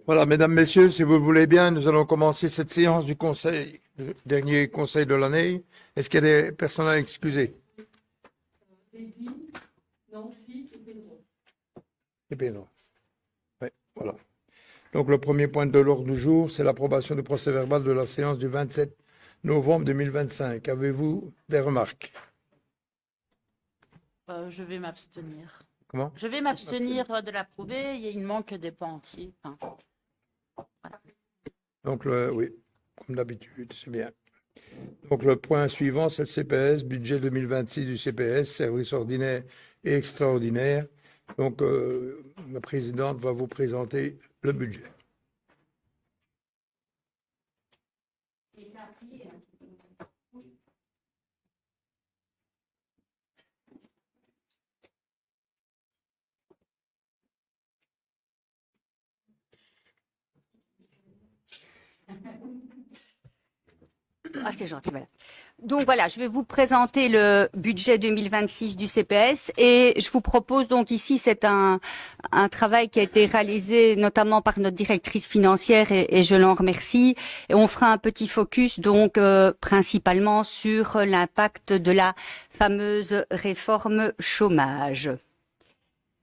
Voilà, mesdames, messieurs, si vous le voulez bien, nous allons commencer cette séance du conseil, le dernier conseil de l'année. Est-ce qu'il y a des personnes à excuser? Lydie, Nancy et Pedro. Eh bien, non. Oui, voilà. Donc, le premier point de l'ordre du jour, c'est l'approbation du procès-verbal de la séance du 27 novembre 2025. Avez-vous des remarques? Je vais m'abstenir. Comment? Je vais m'abstenir de l'approuver. Il manque des points entiers. Enfin, voilà. Donc, oui, comme d'habitude, c'est bien. Donc, le point suivant, c'est le CPS, budget 2026 du CPS, service ordinaire et extraordinaire. Donc, la présidente va vous présenter le budget. Ah, c'est gentil, voilà. Donc voilà, je vais vous présenter le budget 2026 du CPS et je vous propose donc ici, c'est un travail qui a été réalisé notamment par notre directrice financière et je l'en remercie. Et on fera un petit focus donc principalement sur l'impact de la fameuse réforme chômage.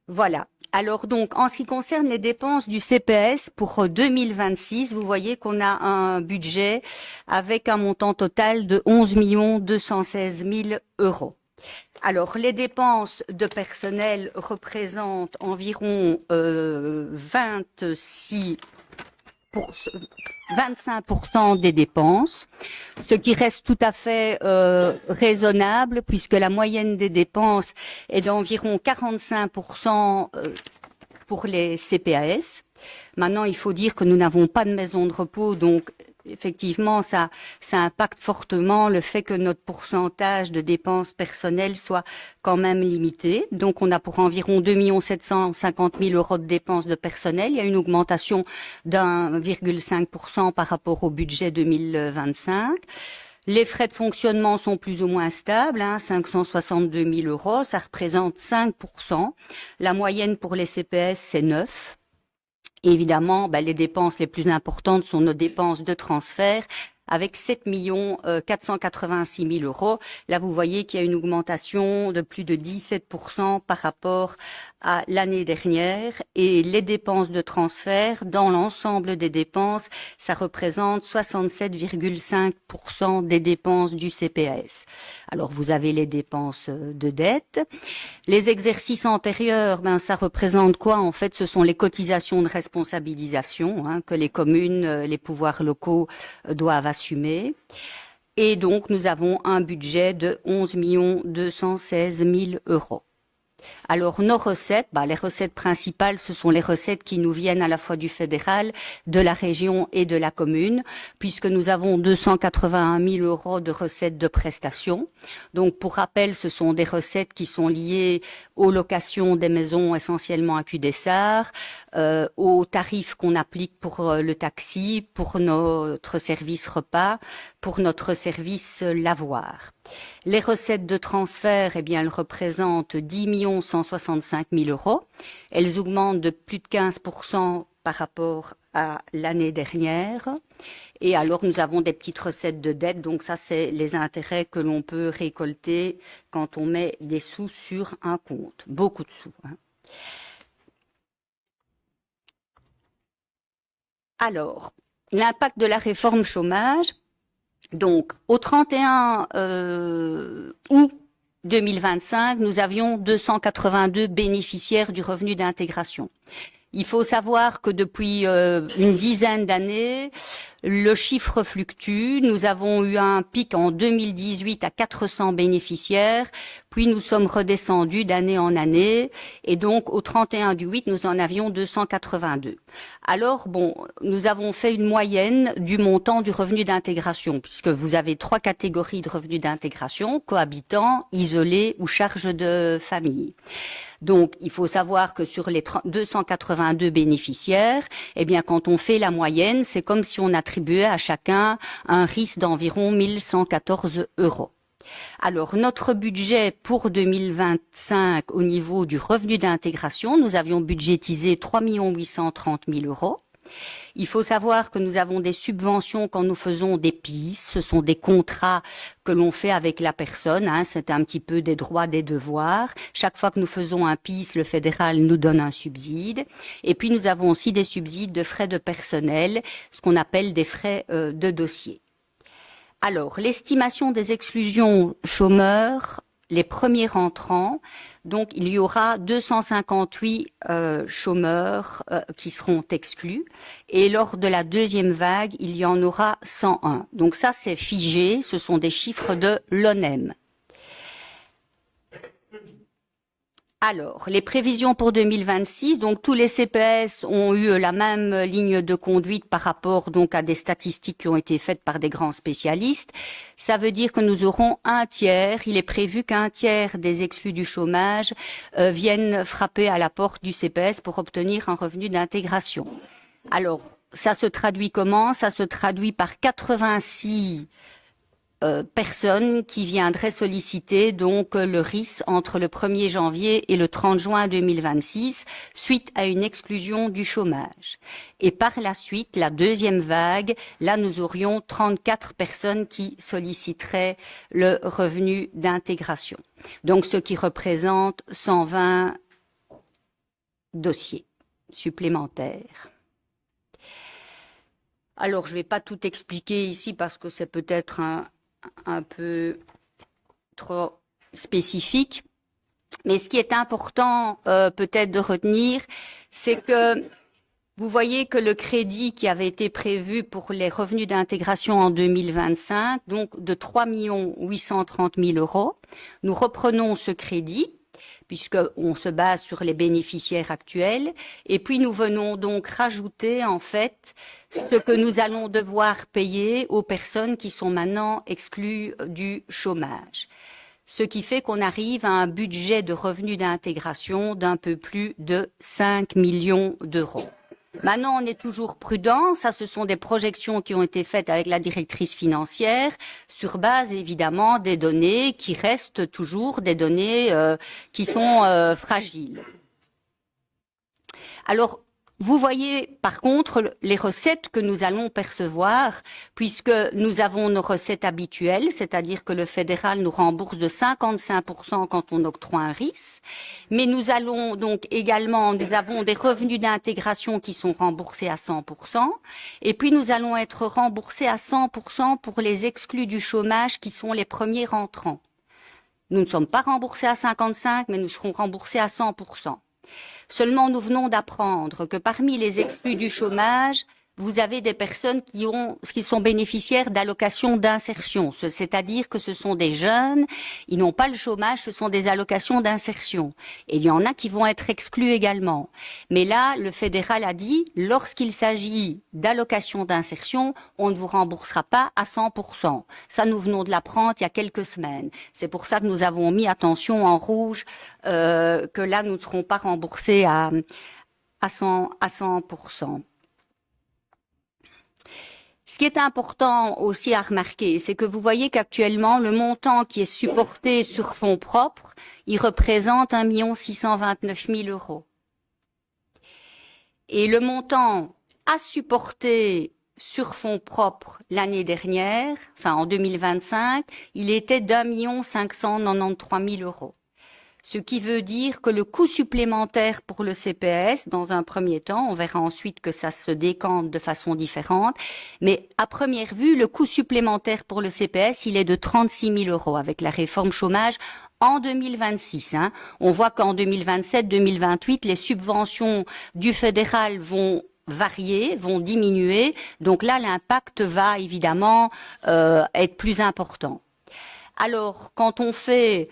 Voilà. Alors donc, en ce qui concerne les dépenses du CPS pour 2026, vous voyez qu'on a un budget avec un montant total de 11 216 000 euros. Alors, les dépenses de personnel représentent environ 25% des dépenses, ce qui reste tout à fait raisonnable puisque la moyenne des dépenses est d'environ 45% pour les CPAS. Maintenant, il faut dire que nous n'avons pas de maison de repos, donc effectivement, ça impacte fortement le fait que notre pourcentage de dépenses personnelles soit quand même limité. Donc, on a pour environ 2 750 000 euros de dépenses de personnel. Il y a une augmentation d'1,5% par rapport au budget 2025. Les frais de fonctionnement sont plus ou moins stables, 562 000 euros, ça représente 5%. La moyenne pour les CPS, c'est 9%. Évidemment, les dépenses les plus importantes sont nos dépenses de transfert avec 7 486 000 euros. Là, vous voyez qu'il y a une augmentation de plus de 17% par rapport à l'année dernière. Et les dépenses de transfert, dans l'ensemble des dépenses, ça représente 67,5% des dépenses du CPAS. Alors, vous avez les dépenses de dette. Les exercices antérieurs, ça représente quoi? En fait, ce sont les cotisations de responsabilisation que les communes, les pouvoirs locaux doivent assumer. Et donc, nous avons un budget de 11 216 000 euros. Alors, nos recettes, les recettes principales, ce sont les recettes qui nous viennent à la fois du fédéral, de la région et de la commune, puisque nous avons 281 000 euros de recettes de prestations. Donc, pour rappel, ce sont des recettes qui sont liées aux locations des maisons essentiellement à Cudessart, aux tarifs qu'on applique pour le taxi, pour notre service repas, pour notre service lavoir. Les recettes de transfert, elles représentent 10 165 000 euros. Elles augmentent de plus de 15% par rapport à l'année dernière. Et alors, nous avons des petites recettes de dette. Donc ça, c'est les intérêts que l'on peut récolter quand on met des sous sur un compte. Beaucoup de sous. Alors, l'impact de la réforme chômage. Donc, au 31 août 2025, nous avions 282 bénéficiaires du revenu d'intégration. Il faut savoir que depuis une dizaine d'années, le chiffre fluctue. Nous avons eu un pic en 2018 à 400 bénéficiaires, puis nous sommes redescendus d'année en année, et donc au 31 du 8, nous en avions 282. Alors, nous avons fait une moyenne du montant du revenu d'intégration, puisque vous avez 3 catégories de revenus d'intégration, cohabitants, isolés ou charges de famille. Donc, il faut savoir que sur les 282 bénéficiaires, quand on fait la moyenne, c'est comme si on attribuait à chacun un risque d'environ 1 114 euros. Alors, notre budget pour 2025 au niveau du revenu d'intégration, nous avions budgétisé 3 830 000 euros. Il faut savoir que nous avons des subventions quand nous faisons des PIS. Ce sont des contrats que l'on fait avec la personne. C'est un petit peu des droits, des devoirs. Chaque fois que nous faisons un PIS, le fédéral nous donne un subside. Et puis nous avons aussi des subsides de frais de personnel, ce qu'on appelle des frais de dossier. Alors, l'estimation des exclusions chômeurs, les premiers rentrants, donc il y aura 258 chômeurs qui seront exclus, et lors de la deuxième vague, il y en aura 101. Donc ça, c'est figé, ce sont des chiffres de l'ONEM. Alors, les prévisions pour 2026, donc tous les CPS ont eu la même ligne de conduite par rapport donc à des statistiques qui ont été faites par des grands spécialistes. Ça veut dire que nous aurons un tiers, il est prévu qu'un tiers des exclus du chômage viennent frapper à la porte du CPS pour obtenir un revenu d'intégration. Alors, ça se traduit comment? Ça se traduit par 86 personnes qui viendraient solliciter donc le RIS entre le 1er janvier et le 30 juin 2026 suite à une exclusion du chômage. Et par la suite, la deuxième vague, là nous aurions 34 personnes qui solliciteraient le revenu d'intégration. Donc ce qui représente 120 dossiers supplémentaires. Alors je ne vais pas tout expliquer ici parce que c'est peut-être un peu trop spécifique. Mais ce qui est important peut-être de retenir, c'est que vous voyez que le crédit qui avait été prévu pour les revenus d'intégration en 2025, donc de 3 830 000 €, nous reprenons ce crédit puisqu'on se base sur les bénéficiaires actuels, et puis nous venons donc rajouter en fait ce que nous allons devoir payer aux personnes qui sont maintenant exclues du chômage. Ce qui fait qu'on arrive à un budget de revenus d'intégration d'un peu plus de 5 millions d'euros. Maintenant, on est toujours prudent. Ça, ce sont des projections qui ont été faites avec la directrice financière sur base, évidemment, des données qui restent toujours des données qui sont fragiles. Alors, vous voyez, par contre, les recettes que nous allons percevoir, puisque nous avons nos recettes habituelles, c'est-à-dire que le fédéral nous rembourse de 55% quand on octroie un RIS, mais nous allons donc également, nous avons des revenus d'intégration qui sont remboursés à 100%, et puis nous allons être remboursés à 100% pour les exclus du chômage qui sont les premiers rentrants. Nous ne sommes pas remboursés à 55%, mais nous serons remboursés à 100%. Seulement, nous venons d'apprendre que parmi les exclus du chômage, vous avez des personnes qui sont bénéficiaires d'allocations d'insertion, c'est-à-dire que ce sont des jeunes, ils n'ont pas le chômage, ce sont des allocations d'insertion. Et il y en a qui vont être exclus également. Mais là, le fédéral a dit, lorsqu'il s'agit d'allocations d'insertion, on ne vous remboursera pas à 100%. Ça, nous venons de l'apprendre il y a quelques semaines. C'est pour ça que nous avons mis attention en rouge, que là, nous ne serons pas remboursés à 100%. Ce qui est important aussi à remarquer, c'est que vous voyez qu'actuellement, le montant qui est supporté sur fonds propres, il représente 1 629 000 €. Et le montant à supporter sur fonds propres l'année dernière, enfin en 2025, il était d'1 593 000 €. Ce qui veut dire que le coût supplémentaire pour le CPS, dans un premier temps, on verra ensuite que ça se décante de façon différente, mais à première vue, le coût supplémentaire pour le CPS, il est de 36 000 € avec la réforme chômage en 2026. On voit qu'en 2027-2028, les subventions du fédéral vont varier, vont diminuer, donc là, l'impact va évidemment être plus important. Alors, quand on fait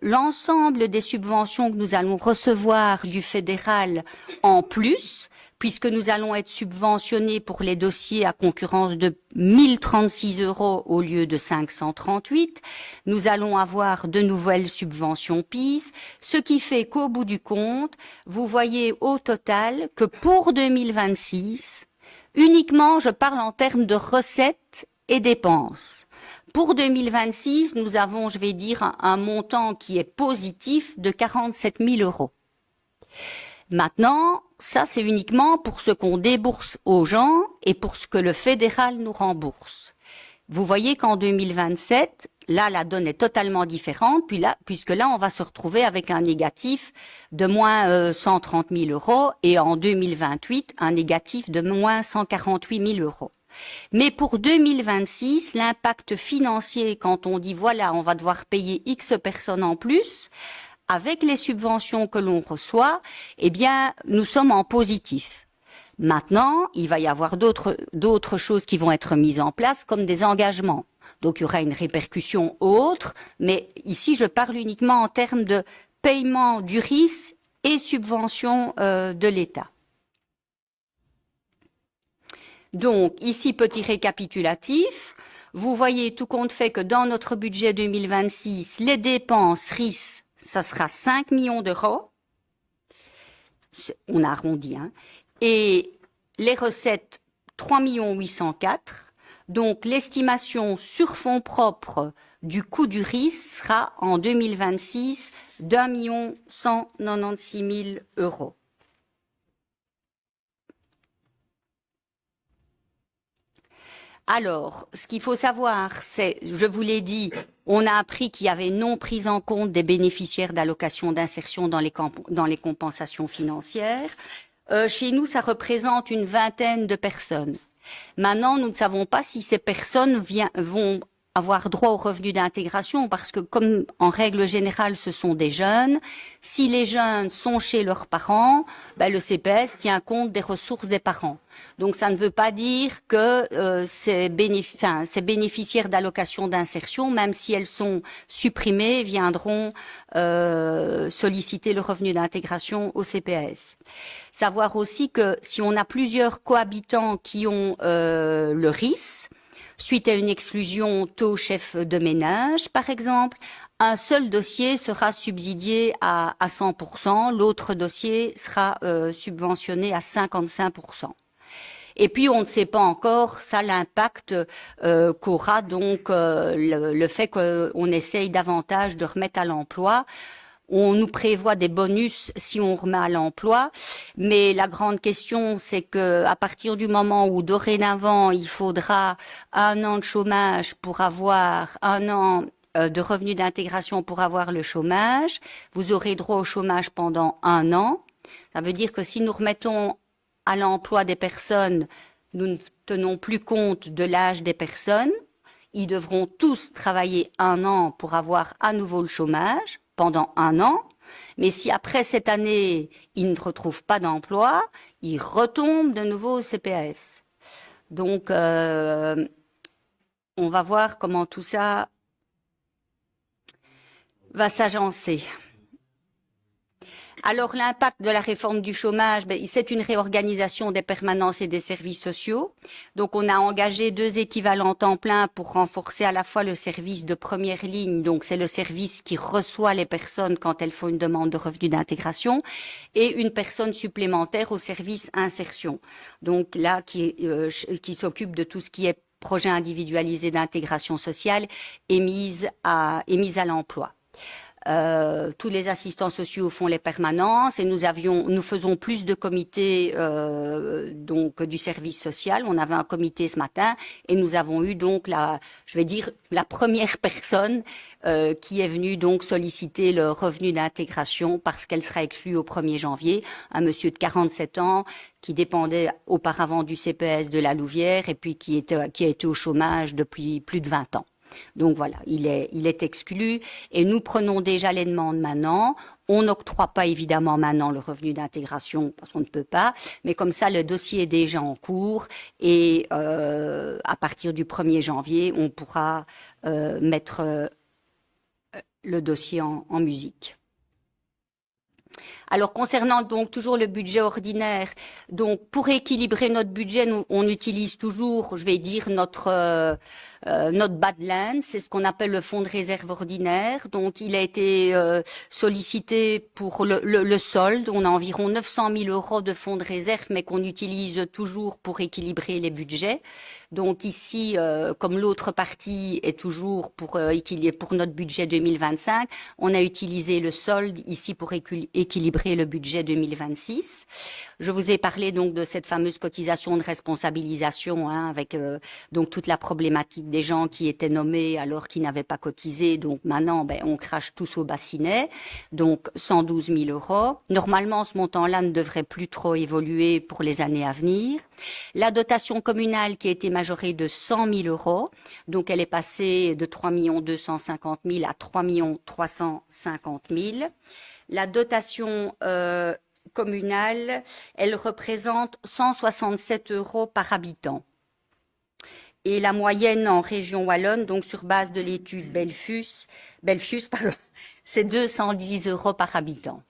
l'ensemble des subventions que nous allons recevoir du fédéral en plus, puisque nous allons être subventionnés pour les dossiers à concurrence de 1036 € au lieu de 538, nous allons avoir de nouvelles subventions PIS, ce qui fait qu'au bout du compte, vous voyez au total que pour 2026, uniquement je parle en termes de recettes et dépenses. Pour 2026, nous avons, je vais dire, un montant qui est positif de 47 000 €. Maintenant, ça c'est uniquement pour ce qu'on débourse aux gens et pour ce que le fédéral nous rembourse. Vous voyez qu'en 2027, là la donne est totalement différente, puisque là on va se retrouver avec un négatif de moins 130 000 euros et en 2028 un négatif de moins 148 000 euros. Mais pour 2026, l'impact financier, quand on dit voilà, on va devoir payer X personnes en plus, avec les subventions que l'on reçoit, eh bien, nous sommes en positif. Maintenant, il va y avoir d'autres choses qui vont être mises en place, comme des engagements. Donc, il y aura une répercussion autre, mais ici, je parle uniquement en termes de paiement du risque et subvention de l'État. Donc, ici, petit récapitulatif. Vous voyez, tout compte fait que dans notre budget 2026, les dépenses RIS, ça sera 5 millions d'euros. On a arrondi, hein. Et les recettes, 3 804 000. Donc, l'estimation sur fonds propres du coût du RIS sera en 2026 d'1 196 000 euros. Alors, ce qu'il faut savoir, c'est, je vous l'ai dit, on a appris qu'il y avait non prise en compte des bénéficiaires d'allocations d'insertion dans les compensations financières. Chez nous, ça représente une vingtaine de personnes. Maintenant, nous ne savons pas si ces personnes vont avoir droit aux revenus d'intégration parce que, comme en règle générale, ce sont des jeunes. Si les jeunes sont chez leurs parents, le CPS tient compte des ressources des parents. Donc, ça ne veut pas dire que ces bénéficiaires d'allocations d'insertion, même si elles sont supprimées, viendront solliciter le revenu d'intégration au CPS. Savoir aussi que si on a plusieurs cohabitants qui ont le RIS, suite à une exclusion taux chef de ménage, par exemple, un seul dossier sera subsidié à 100%, l'autre dossier sera subventionné à 55%. Et puis, on ne sait pas encore, ça, l'impact qu'aura donc le fait qu'on essaye davantage de remettre à l'emploi. On nous prévoit des bonus si on remet à l'emploi, mais la grande question, c'est que à partir du moment où dorénavant il faudra 1 an de chômage pour avoir 1 an de revenu d'intégration pour avoir le chômage, vous aurez droit au chômage pendant 1 an. Ça veut dire que si nous remettons à l'emploi des personnes, nous ne tenons plus compte de l'âge des personnes. Ils devront tous travailler 1 an pour avoir à nouveau le chômage pendant 1 an, mais si après cette année, ils ne retrouvent pas d'emploi, ils retombent de nouveau au CPS. Donc, on va voir comment tout ça va s'agencer. Alors, l'impact de la réforme du chômage, c'est une réorganisation des permanences et des services sociaux. Donc, on a engagé 2 équivalents temps plein pour renforcer à la fois le service de première ligne, donc c'est le service qui reçoit les personnes quand elles font une demande de revenu d'intégration, et une personne supplémentaire au service insertion. Donc là, qui s'occupe de tout ce qui est projet individualisé d'intégration sociale et mise à l'emploi. Tous les assistants sociaux font les permanences et nous faisons plus de comités donc du service social. On avait un comité ce matin et nous avons eu donc la première personne qui est venue donc solliciter le revenu d'intégration parce qu'elle sera exclue au 1er janvier, un monsieur de 47 ans qui dépendait auparavant du CPS de la Louvière et puis qui a été au chômage depuis plus de 20 ans. Donc voilà, il est exclu et nous prenons déjà les demandes maintenant. On n'octroie pas évidemment maintenant le revenu d'intégration parce qu'on ne peut pas, mais comme ça le dossier est déjà en cours et à partir du 1er janvier, on pourra mettre le dossier en musique. Alors concernant donc toujours le budget ordinaire, donc pour équilibrer notre budget, on utilise toujours, je vais dire notre Badland, c'est ce qu'on appelle le fonds de réserve ordinaire. Donc il a été sollicité pour le solde. On a environ 900 000 euros de fonds de réserve, mais qu'on utilise toujours pour équilibrer les budgets. Donc ici, comme l'autre partie est toujours pour notre budget 2025, on a utilisé le solde ici pour équilibrer équilibrer le budget 2026. Je vous ai parlé donc de cette fameuse cotisation de responsabilisation, avec donc toute la problématique des gens qui étaient nommés alors qu'ils n'avaient pas cotisé. Donc maintenant, on crache tous au bassinet. Donc 112 000 €. Normalement, ce montant-là ne devrait plus trop évoluer pour les années à venir. La dotation communale qui a été majorée de 100 000 €. Donc elle est passée de 3 250 000 à 3 350 000. La dotation communale, elle représente 167 € par habitant. Et la moyenne en région wallonne, donc sur base de l'étude Belfius, c'est 210 € par habitant.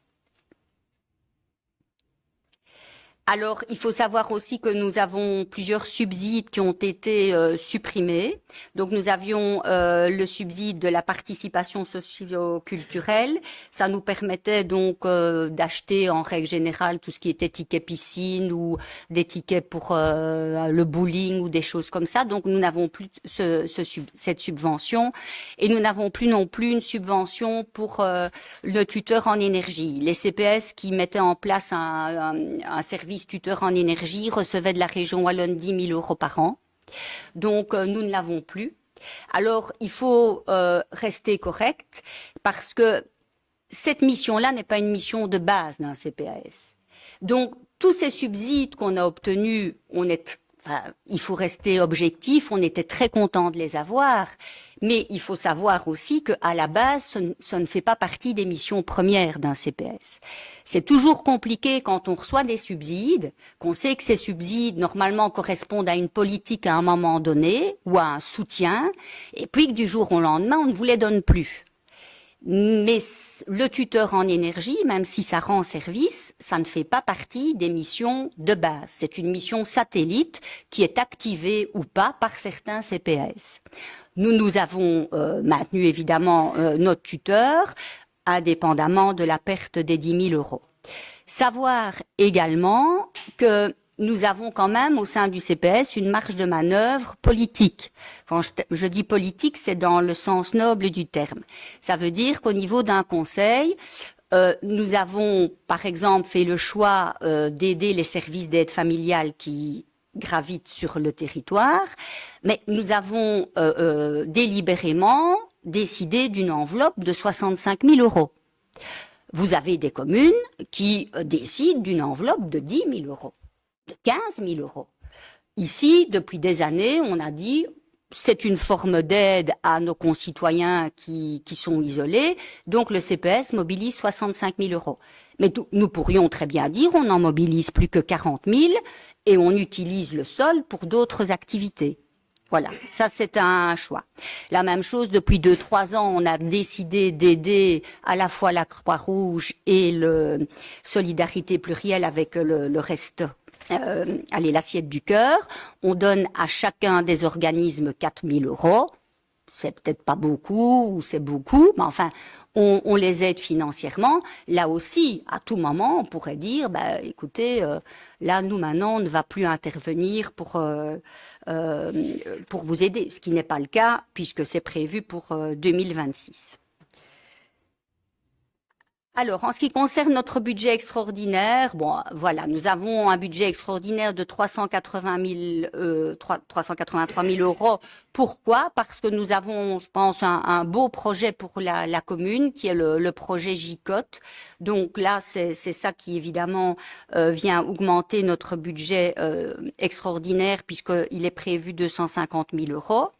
Alors, il faut savoir aussi que nous avons plusieurs subsides qui ont été supprimés. Donc, nous avions le subside de la participation socio-culturelle. Ça nous permettait donc d'acheter en règle générale tout ce qui était ticket piscine ou des tickets pour le bowling ou des choses comme ça. Donc, nous n'avons plus cette subvention et nous n'avons plus non plus une subvention pour le tuteur en énergie. Les CPS qui mettaient en place un service tuteur en énergie recevait de la région wallonne 10 000 € par an. Donc, nous ne l'avons plus. Alors, il faut rester correct parce que cette mission-là n'est pas une mission de base d'un CPAS. Donc, tous ces subsides qu'on a obtenus, il faut rester objectif, on était très contents de les avoir, mais il faut savoir aussi qu'à la base, ce ne fait pas partie des missions premières d'un CPS. C'est toujours compliqué quand on reçoit des subsides, qu'on sait que ces subsides, normalement, correspondent à une politique à un moment donné, ou à un soutien, et puis que du jour au lendemain, on ne vous les donne plus. Mais le tuteur en énergie, même si ça rend service, ça ne fait pas partie des missions de base. C'est une mission satellite qui est activée ou pas par certains CPAS. Nous avons maintenu évidemment notre tuteur, indépendamment de la perte des 10 000 €. Savoir également que nous avons quand même au sein du CPS une marge de manœuvre politique. Quand je dis politique, c'est dans le sens noble du terme. Ça veut dire qu'au niveau d'un conseil, nous avons par exemple fait le choix d'aider les services d'aide familiale qui gravitent sur le territoire, mais nous avons délibérément décidé d'une enveloppe de 65 000 €. Vous avez des communes qui décident d'une enveloppe de 10 000 €. De 15 000 €. Ici, depuis des années, on a dit c'est une forme d'aide à nos concitoyens qui sont isolés, donc le CPS mobilise 65 000 €. Mais nous pourrions très bien dire on n'en mobilise plus que 40 000 et on utilise le sol pour d'autres activités. Voilà, ça c'est un choix. La même chose, depuis 2-3 ans, on a décidé d'aider à la fois la Croix-Rouge et le Solidarité Plurielle avec le resto. L'assiette du cœur. On donne à chacun des organismes 4 000 €. C'est peut-être pas beaucoup ou c'est beaucoup, mais enfin, on les aide financièrement. Là aussi, à tout moment, on pourrait dire, écoutez, là, nous maintenant, on ne va plus intervenir pour vous aider, ce qui n'est pas le cas puisque c'est prévu pour 2026. Alors, en ce qui concerne notre budget extraordinaire, nous avons un budget extraordinaire de 383 000 €. Pourquoi? Parce que nous avons, je pense, un beau projet pour la commune, qui est le projet JICOT. Donc là, c'est ça qui, évidemment, vient augmenter notre budget extraordinaire, puisqu'il est prévu 250 000 €.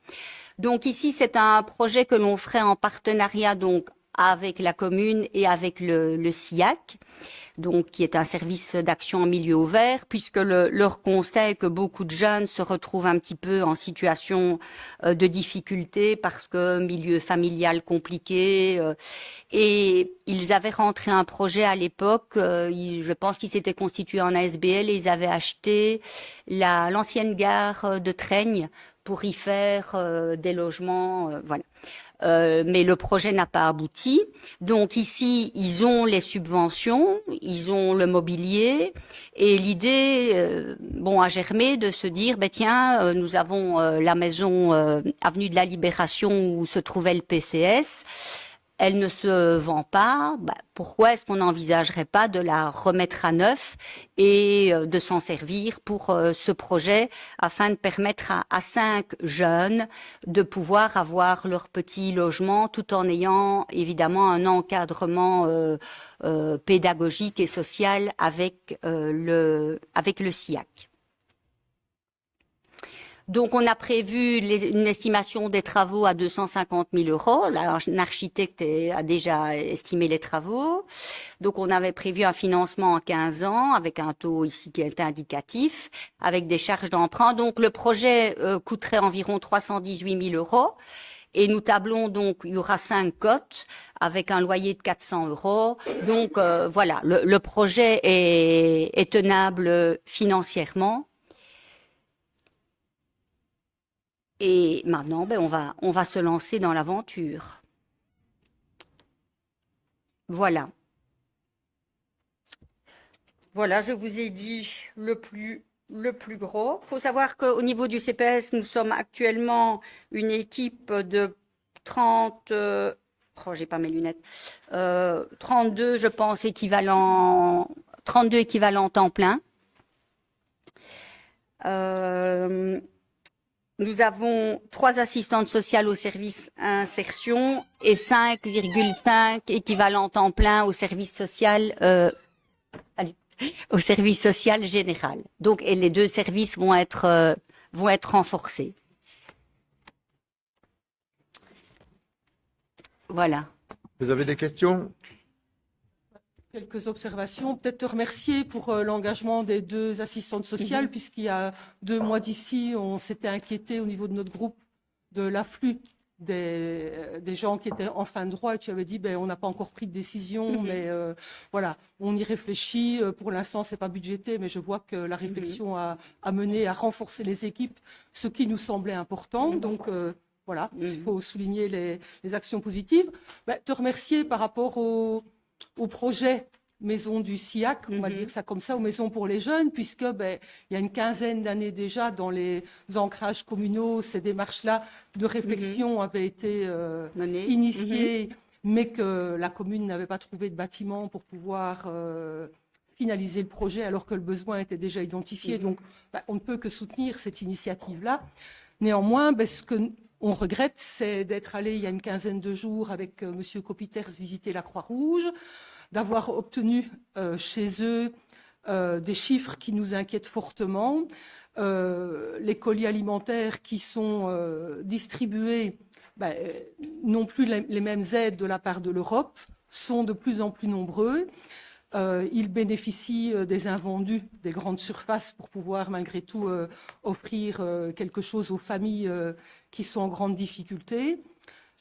Donc ici, c'est un projet que l'on ferait en partenariat, donc, avec la commune et avec le SIAC, donc qui est un service d'action en milieu ouvert, puisque leur constat est que beaucoup de jeunes se retrouvent un petit peu en situation de difficulté parce que milieu familial compliqué, et ils avaient rentré un projet à l'époque, je pense qu'ils s'étaient constitués en ASBL et ils avaient acheté l'ancienne gare de Traigne pour y faire des logements, voilà. Mais le projet n'a pas abouti. Donc ici, ils ont les subventions, ils ont le mobilier, et l'idée, a germé de se dire, tiens, nous avons la maison avenue de la Libération où se trouvait le PCS. elle ne se vend pas, pourquoi est-ce qu'on n'envisagerait pas de la remettre à neuf et de s'en servir pour ce projet afin de permettre à 5 jeunes de pouvoir avoir leur petit logement tout en ayant évidemment un encadrement pédagogique et social avec le SIAC. Donc, on a prévu une estimation des travaux à 250 000 €. Là, un architecte a déjà estimé les travaux. Donc, on avait prévu un financement en 15 ans avec un taux ici qui est indicatif, avec des charges d'emprunt. Donc, le projet coûterait environ 318 000 €. Et nous tablons donc, il y aura 5 cotes avec un loyer de 400 €. Donc, voilà, le projet est tenable financièrement. Et maintenant, on va se lancer dans l'aventure. Voilà. Voilà, je vous ai dit le plus gros. Il faut savoir qu'au niveau du CPS, nous sommes actuellement une équipe de 30... j'ai pas mes lunettes. 32, je pense, 32 équivalents temps plein. Nous avons 3 assistantes sociales au service insertion et 5,5 équivalents temps plein au service social général. Donc, et les 2 services vont être renforcés. Voilà. Vous avez des questions? Quelques observations. Peut-être te remercier pour l'engagement des 2 assistantes sociales, puisqu'il y a 2 mois d'ici, on s'était inquiété au niveau de notre groupe de l'afflux des gens qui étaient en fin de droit. Et tu avais dit, on n'a pas encore pris de décision, mais voilà, on y réfléchit. Pour l'instant, c'est pas budgété, mais je vois que la réflexion a mené à renforcer les équipes, ce qui nous semblait important. Donc, voilà, il faut souligner les actions positives. Te remercier par rapport au projet maison du SIAC, on va dire ça comme ça, aux maisons pour les jeunes, puisque il y a une quinzaine d'années déjà, dans les ancrages communaux, ces démarches-là de réflexion avaient été initiées, mais que la commune n'avait pas trouvé de bâtiment pour pouvoir finaliser le projet, alors que le besoin était déjà identifié. Donc, on ne peut que soutenir cette initiative-là. Néanmoins, ce que on regrette, c'est d'être allé il y a une quinzaine de jours avec M. Copiters visiter la Croix-Rouge, d'avoir obtenu chez eux des chiffres qui nous inquiètent fortement. Les colis alimentaires qui sont distribués n'ont plus les mêmes aides de la part de l'Europe, sont de plus en plus nombreux. Ils bénéficient des invendus des grandes surfaces pour pouvoir malgré tout offrir quelque chose aux familles qui sont en grande difficulté.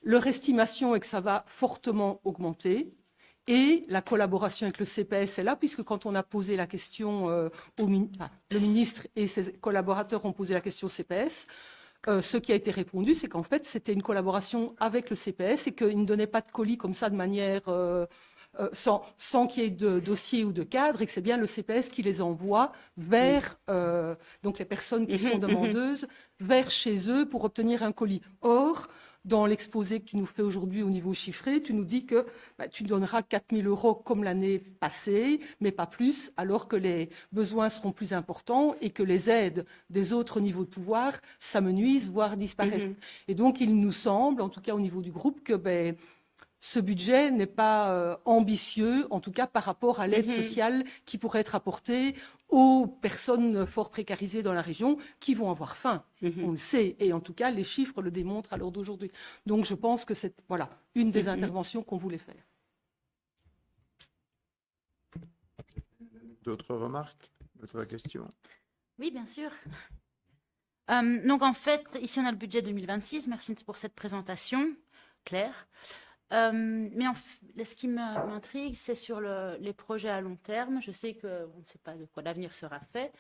Leur estimation est que ça va fortement augmenter. Et la collaboration avec le CPS est là, puisque quand on a posé la question le ministre et ses collaborateurs ont posé la question au CPS, ce qui a été répondu, c'est qu'en fait, c'était une collaboration avec le CPS et qu'ils ne donnaient pas de colis comme ça de manière sans qu'il y ait de dossier ou de cadre, et que c'est bien le CPS qui les envoie vers donc les personnes qui sont demandeuses, vers chez eux pour obtenir un colis. Or, dans l'exposé que tu nous fais aujourd'hui au niveau chiffré, tu nous dis que tu donneras 4 000 € comme l'année passée, mais pas plus, alors que les besoins seront plus importants et que les aides des autres niveaux de pouvoir s'amenuisent, voire disparaissent. Et donc, il nous semble, en tout cas au niveau du groupe, que ce budget n'est pas ambitieux, en tout cas par rapport à l'aide sociale qui pourrait être apportée aux personnes fort précarisées dans la région qui vont avoir faim. On le sait, et en tout cas, les chiffres le démontrent à l'heure d'aujourd'hui. Donc, je pense que c'est une des interventions qu'on voulait faire. D'autres remarques? D'autres questions? Oui, bien sûr. Donc, en fait, ici, on a le budget 2026. Merci pour cette présentation claire. Mais ce qui m'intrigue, c'est sur les projets à long terme. Je sais qu'on ne sait pas de quoi l'avenir sera fait,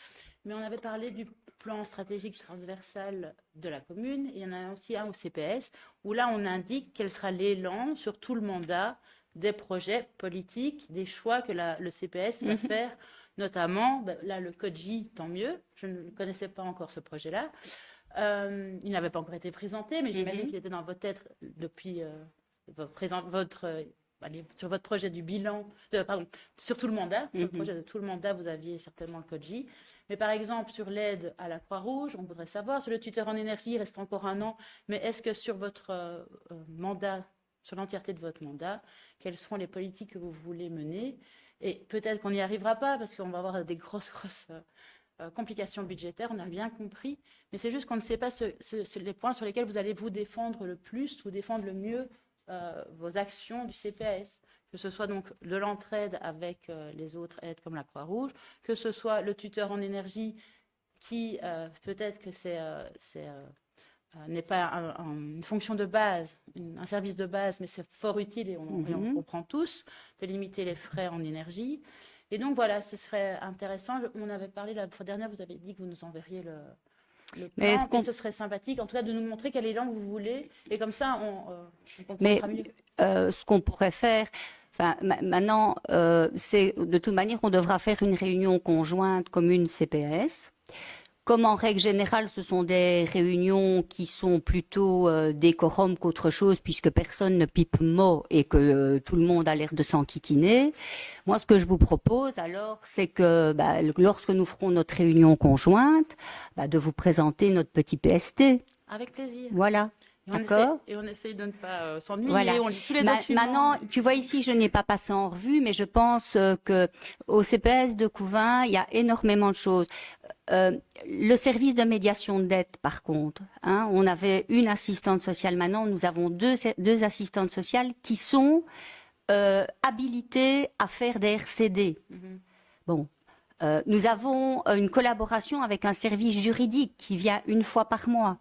mais on avait parlé du plan stratégique transversal de la commune. Il y en a aussi un au CPS, où là, on indique quel sera l'élan sur tout le mandat des projets politiques, des choix que le CPS va faire, notamment, là, le Code J, tant mieux. Je ne connaissais pas encore ce projet-là. Il n'avait pas encore été présenté, mais j'imagine qu'il était dans votre tête depuis sur votre projet du bilan, pardon, sur tout le mandat, sur le Mhm. projet de tout le mandat, vous aviez certainement le CODJ. Mais par exemple, sur l'aide à la Croix-Rouge, on voudrait savoir, sur le tuteur en énergie, il reste encore un an, mais est-ce que sur votre mandat, sur l'entièreté de votre mandat, quelles seront les politiques que vous voulez mener? Et peut-être qu'on n'y arrivera pas parce qu'on va avoir des grosses complications budgétaires, on a bien compris, mais c'est juste qu'on ne sait pas les points sur lesquels vous allez vous défendre le plus ou défendre le mieux vos actions du CPAS, que ce soit donc de l'entraide avec les autres aides comme la Croix-Rouge, que ce soit le tuteur en énergie qui peut-être que n'est pas une fonction de base, un service de base, mais c'est fort utile et on comprend tous de limiter les frais en énergie. Et donc voilà, ce serait intéressant. On avait parlé la fois dernière, vous avez dit que vous nous enverriez le Mais plan, et ce serait sympathique, en tout cas, de nous montrer quel élan vous voulez, et comme ça, on comprendra mieux. Ce qu'on pourrait faire, enfin, maintenant, c'est de toute manière, on devra faire une réunion conjointe commune CPAS. Comme en règle générale, ce sont des réunions qui sont plutôt décorum qu'autre chose, puisque personne ne pipe mot et que tout le monde a l'air de s'enquiquiner. Moi, ce que je vous propose, alors, c'est que lorsque nous ferons notre réunion conjointe, de vous présenter notre petit PST. Avec plaisir. Voilà. D'accord. Et on essaye de ne pas s'ennuyer. Voilà. On lit tous les documents. Maintenant, tu vois ici, je n'ai pas passé en revue, mais je pense que au CPS de Couvain, il y a énormément de choses. Le service de médiation de dette, par contre, on avait une assistante sociale. Maintenant, nous avons deux assistantes sociales qui sont habilitées à faire des RCD. Bon. Nous avons une collaboration avec un service juridique qui vient une fois par mois.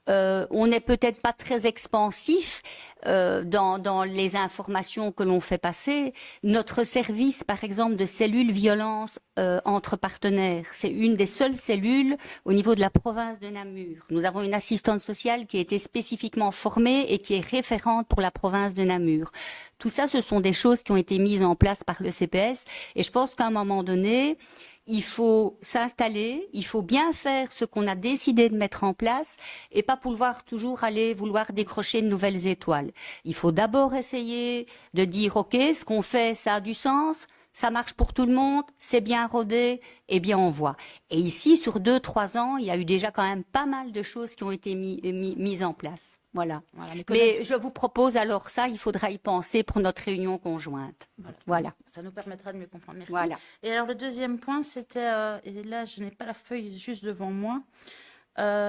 On n'est peut-être pas très expansif dans les informations que l'on fait passer. Notre service, par exemple, de cellule violence entre partenaires, c'est une des seules cellules au niveau de la province de Namur. Nous avons une assistante sociale qui a été spécifiquement formée et qui est référente pour la province de Namur. Tout ça, ce sont des choses qui ont été mises en place par le CPS, et je pense qu'à un moment donné, il faut s'installer, il faut bien faire ce qu'on a décidé de mettre en place et pas toujours vouloir décrocher de nouvelles étoiles. Il faut d'abord essayer de dire, OK, ce qu'on fait, ça a du sens, ça marche pour tout le monde, c'est bien rodé, eh bien on voit. Et ici, sur 2-3 ans, il y a eu déjà quand même pas mal de choses qui ont été mises en place. Voilà. Mais je vous propose alors ça, il faudra y penser pour notre réunion conjointe. Voilà. Ça nous permettra de mieux comprendre. Merci. Voilà. Et alors le deuxième point, c'était, et là je n'ai pas la feuille juste devant moi,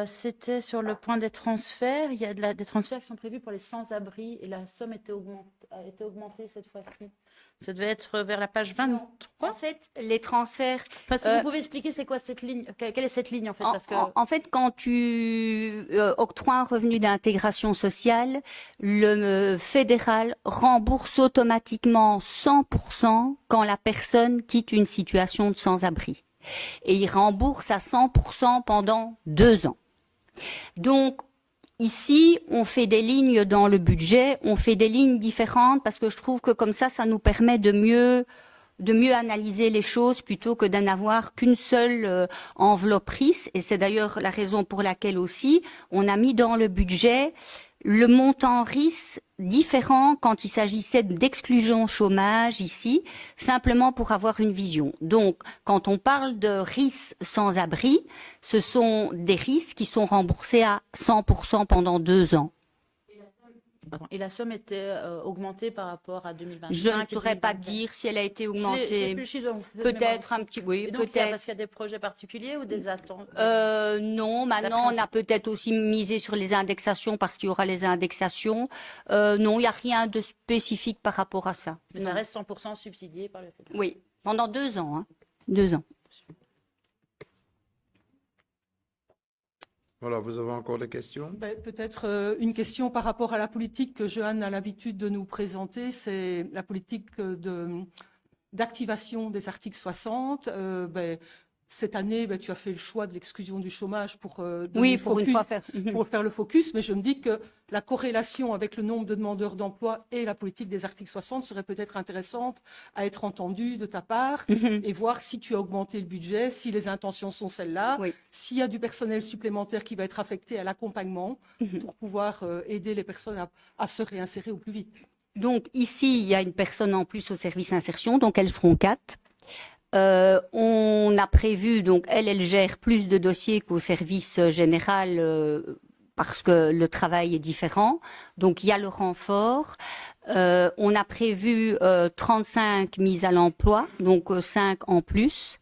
c'était sur le point des transferts. Il y a des transferts qui sont prévus pour les sans-abri et la somme a été augmentée cette fois-ci. Ça devait être vers la page 23. En fait, les transferts... Enfin, si vous pouvez expliquer c'est quoi cette ligne, quelle est cette ligne en fait, parce que... En fait, quand tu octroies un revenu d'intégration sociale, le fédéral rembourse automatiquement 100% quand la personne quitte une situation de sans-abri. Et il rembourse à 100% pendant 2 ans. Donc, ici, on fait des lignes dans le budget, on fait des lignes différentes parce que je trouve que comme ça nous permet de mieux analyser les choses plutôt que d'en avoir qu'une seule enveloppe RIS. Et c'est d'ailleurs la raison pour laquelle aussi on a mis dans le budget le montant RIS différent quand il s'agissait d'exclusion chômage ici, simplement pour avoir une vision. Donc, quand on parle de RIS sans abri, ce sont des RIS qui sont remboursés à 100% pendant 2 ans. Et la somme était augmentée par rapport à 2025. Je ne saurais pas dire si elle a été augmentée. Peut-être un petit, oui, peut-être. Parce qu'il y a des projets particuliers ou des attentes? Non, maintenant on a peut-être aussi misé sur les indexations parce qu'il y aura les indexations. Non, il n'y a rien de spécifique par rapport à ça. Mais ça reste 100% subsidié par le fédéral. Oui, pendant 2 ans. Hein. 2 ans. Voilà, vous avez encore des questions? Peut-être une question par rapport à la politique que Johan a l'habitude de nous présenter, c'est la politique d'activation des articles 60. cette année, tu as fait le choix de l'exclusion du chômage pour donner Oui, le pour une focus, fois faire. pour faire le focus, mais je me dis que la corrélation avec le nombre de demandeurs d'emploi et la politique des articles 60 serait peut-être intéressante à être entendue de ta part et voir si tu as augmenté le budget, si les intentions sont celles-là, Oui. s'il y a du personnel supplémentaire qui va être affecté à l'accompagnement pour pouvoir aider les personnes à se réinsérer au plus vite. Donc ici, il y a une personne en plus au service insertion, donc elles seront 4. On a prévu, donc elle gère plus de dossiers qu'au service général parce que le travail est différent. Donc il y a le renfort. On a prévu 35 mises à l'emploi, donc 5 en plus.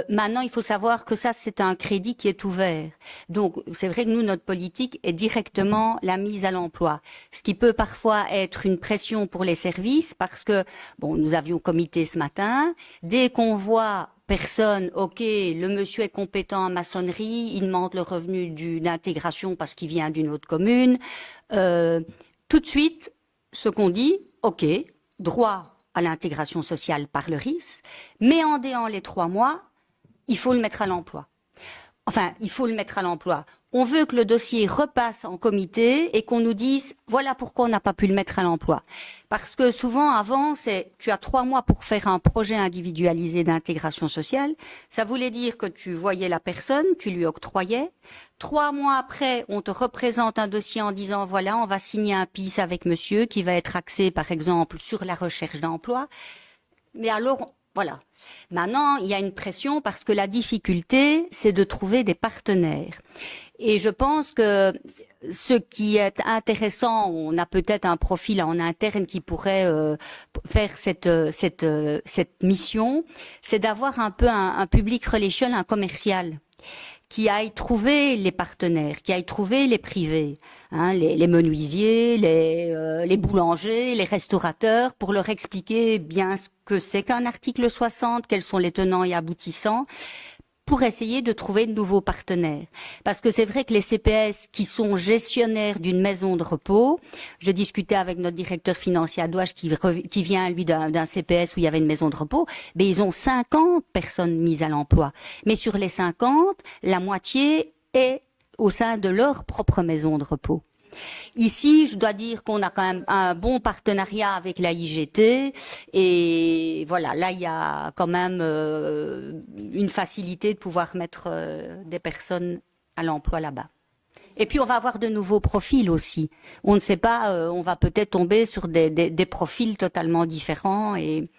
Maintenant, il faut savoir que ça, c'est un crédit qui est ouvert. Donc, c'est vrai que nous, notre politique est directement la mise à l'emploi. Ce qui peut parfois être une pression pour les services parce que, bon, nous avions comité ce matin. Dès qu'on voit personne, ok, le monsieur est compétent en maçonnerie, il demande le revenu d'intégration parce qu'il vient d'une autre commune. Tout de suite, ce qu'on dit, ok, droit à l'intégration sociale par le RIS, mais en déant les 3 mois, il faut le mettre à l'emploi. Enfin, il faut le mettre à l'emploi. On veut que le dossier repasse en comité et qu'on nous dise voilà pourquoi on n'a pas pu le mettre à l'emploi. Parce que souvent, avant, tu as 3 mois pour faire un projet individualisé d'intégration sociale. Ça voulait dire que tu voyais la personne, tu lui octroyais. 3 mois après, on te représente un dossier en disant voilà, on va signer un PIS avec monsieur qui va être axé, par exemple, sur la recherche d'emploi. Mais alors, voilà. Maintenant, il y a une pression parce que la difficulté, c'est de trouver des partenaires. Et je pense que ce qui est intéressant, on a peut-être un profil en interne qui pourrait faire cette mission, c'est d'avoir un peu un public relation, un commercial, qui aille trouver les partenaires, qui aille trouver les privés, hein, les menuisiers, les boulangers, les restaurateurs, pour leur expliquer bien ce que c'est qu'un article 60, quels sont les tenants et aboutissants, pour essayer de trouver de nouveaux partenaires. Parce que c'est vrai que les CPS qui sont gestionnaires d'une maison de repos, je discutais avec notre directeur financier à Douage qui vient, lui, d'un CPS où il y avait une maison de repos, mais ils ont 50 personnes mises à l'emploi. Mais sur les 50, la moitié est au sein de leur propre maison de repos. Ici, je dois dire qu'on a quand même un bon partenariat avec la IGT et voilà, là il y a quand même une facilité de pouvoir mettre des personnes à l'emploi là-bas. Et puis on va avoir de nouveaux profils aussi. On ne sait pas, on va peut-être tomber sur des profils totalement différents et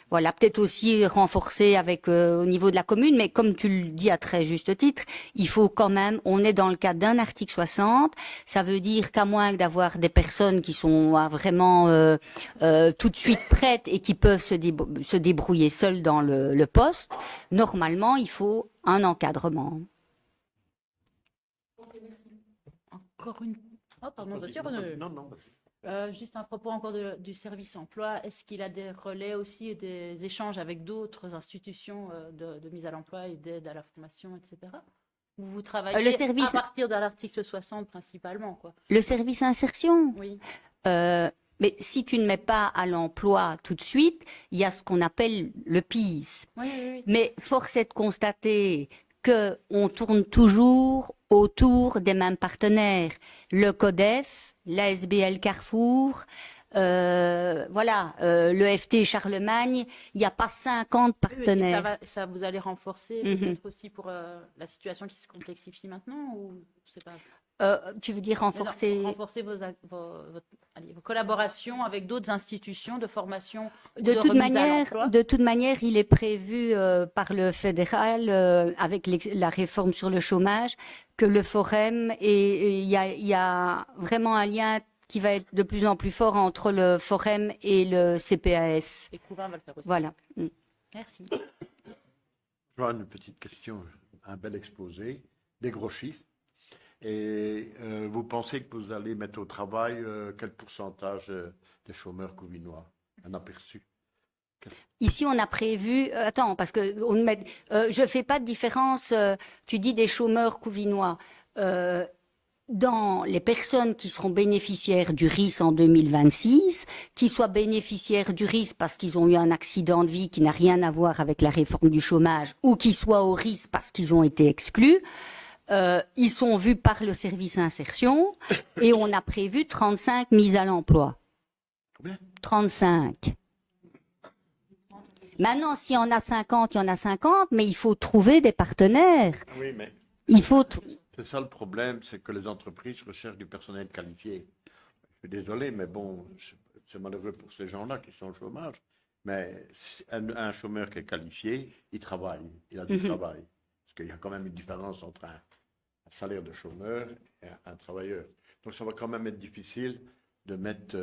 voilà, peut-être aussi renforcer avec au niveau de la commune, mais comme tu le dis à très juste titre, il faut quand même, on est dans le cadre d'un article 60, ça veut dire qu'à moins d'avoir des personnes qui sont vraiment tout de suite prêtes et qui peuvent se débrouiller seules dans le poste, normalement, il faut un encadrement. Encore une... Oh, pardon, Non. juste un propos encore du service emploi. Est-ce qu'il a des relais aussi et des échanges avec d'autres institutions de mise à l'emploi et d'aide à la formation, etc. Où vous travaillez Le service... à partir de l'article 60 principalement, quoi. Le service insertion. Oui. Mais si tu ne mets pas à l'emploi tout de suite, il y a ce qu'on appelle le PIS. Oui. Mais force est de constater qu'on tourne toujours autour des mêmes partenaires. Le CODEF, l'ASBL Carrefour, le FT Charlemagne, il n'y a pas 50 partenaires. Ça vous allez renforcer peut-être aussi pour la situation qui se complexifie maintenant ou c'est pas... Tu veux dire renforcer vos collaborations avec d'autres institutions de formation de toute manière, il est prévu par le fédéral, avec la réforme sur le chômage, que le Forem, et il y a vraiment un lien qui va être de plus en plus fort entre le Forem et le CPAS. Et Couvain va le faire aussi. Voilà. Merci. Je vois une petite question, un bel exposé, des gros chiffres. Et vous pensez que vous allez mettre au travail quel pourcentage des chômeurs couvinois? Un aperçu. Ici, on a prévu... attends, parce que je fais pas de différence. Tu dis des chômeurs couvinois. dans les personnes qui seront bénéficiaires du RIS en 2026, qui soient bénéficiaires du RIS parce qu'ils ont eu un accident de vie qui n'a rien à voir avec la réforme du chômage, ou qui soient au RIS parce qu'ils ont été exclus, ils sont vus par le service insertion et on a prévu 35 mises à l'emploi. Combien? 35. Maintenant, s'il y en a 50, il y en a 50, mais il faut trouver des partenaires. Oui, mais Il faut... c'est ça le problème, c'est que les entreprises recherchent du personnel qualifié. Je suis désolé, mais bon, c'est malheureux pour ces gens-là qui sont au chômage. Mais un chômeur qui est qualifié, il travaille, il a du travail. Parce qu'il y a quand même une différence entre un salaire de chômeur et un travailleur. Donc ça va quand même être difficile de mettre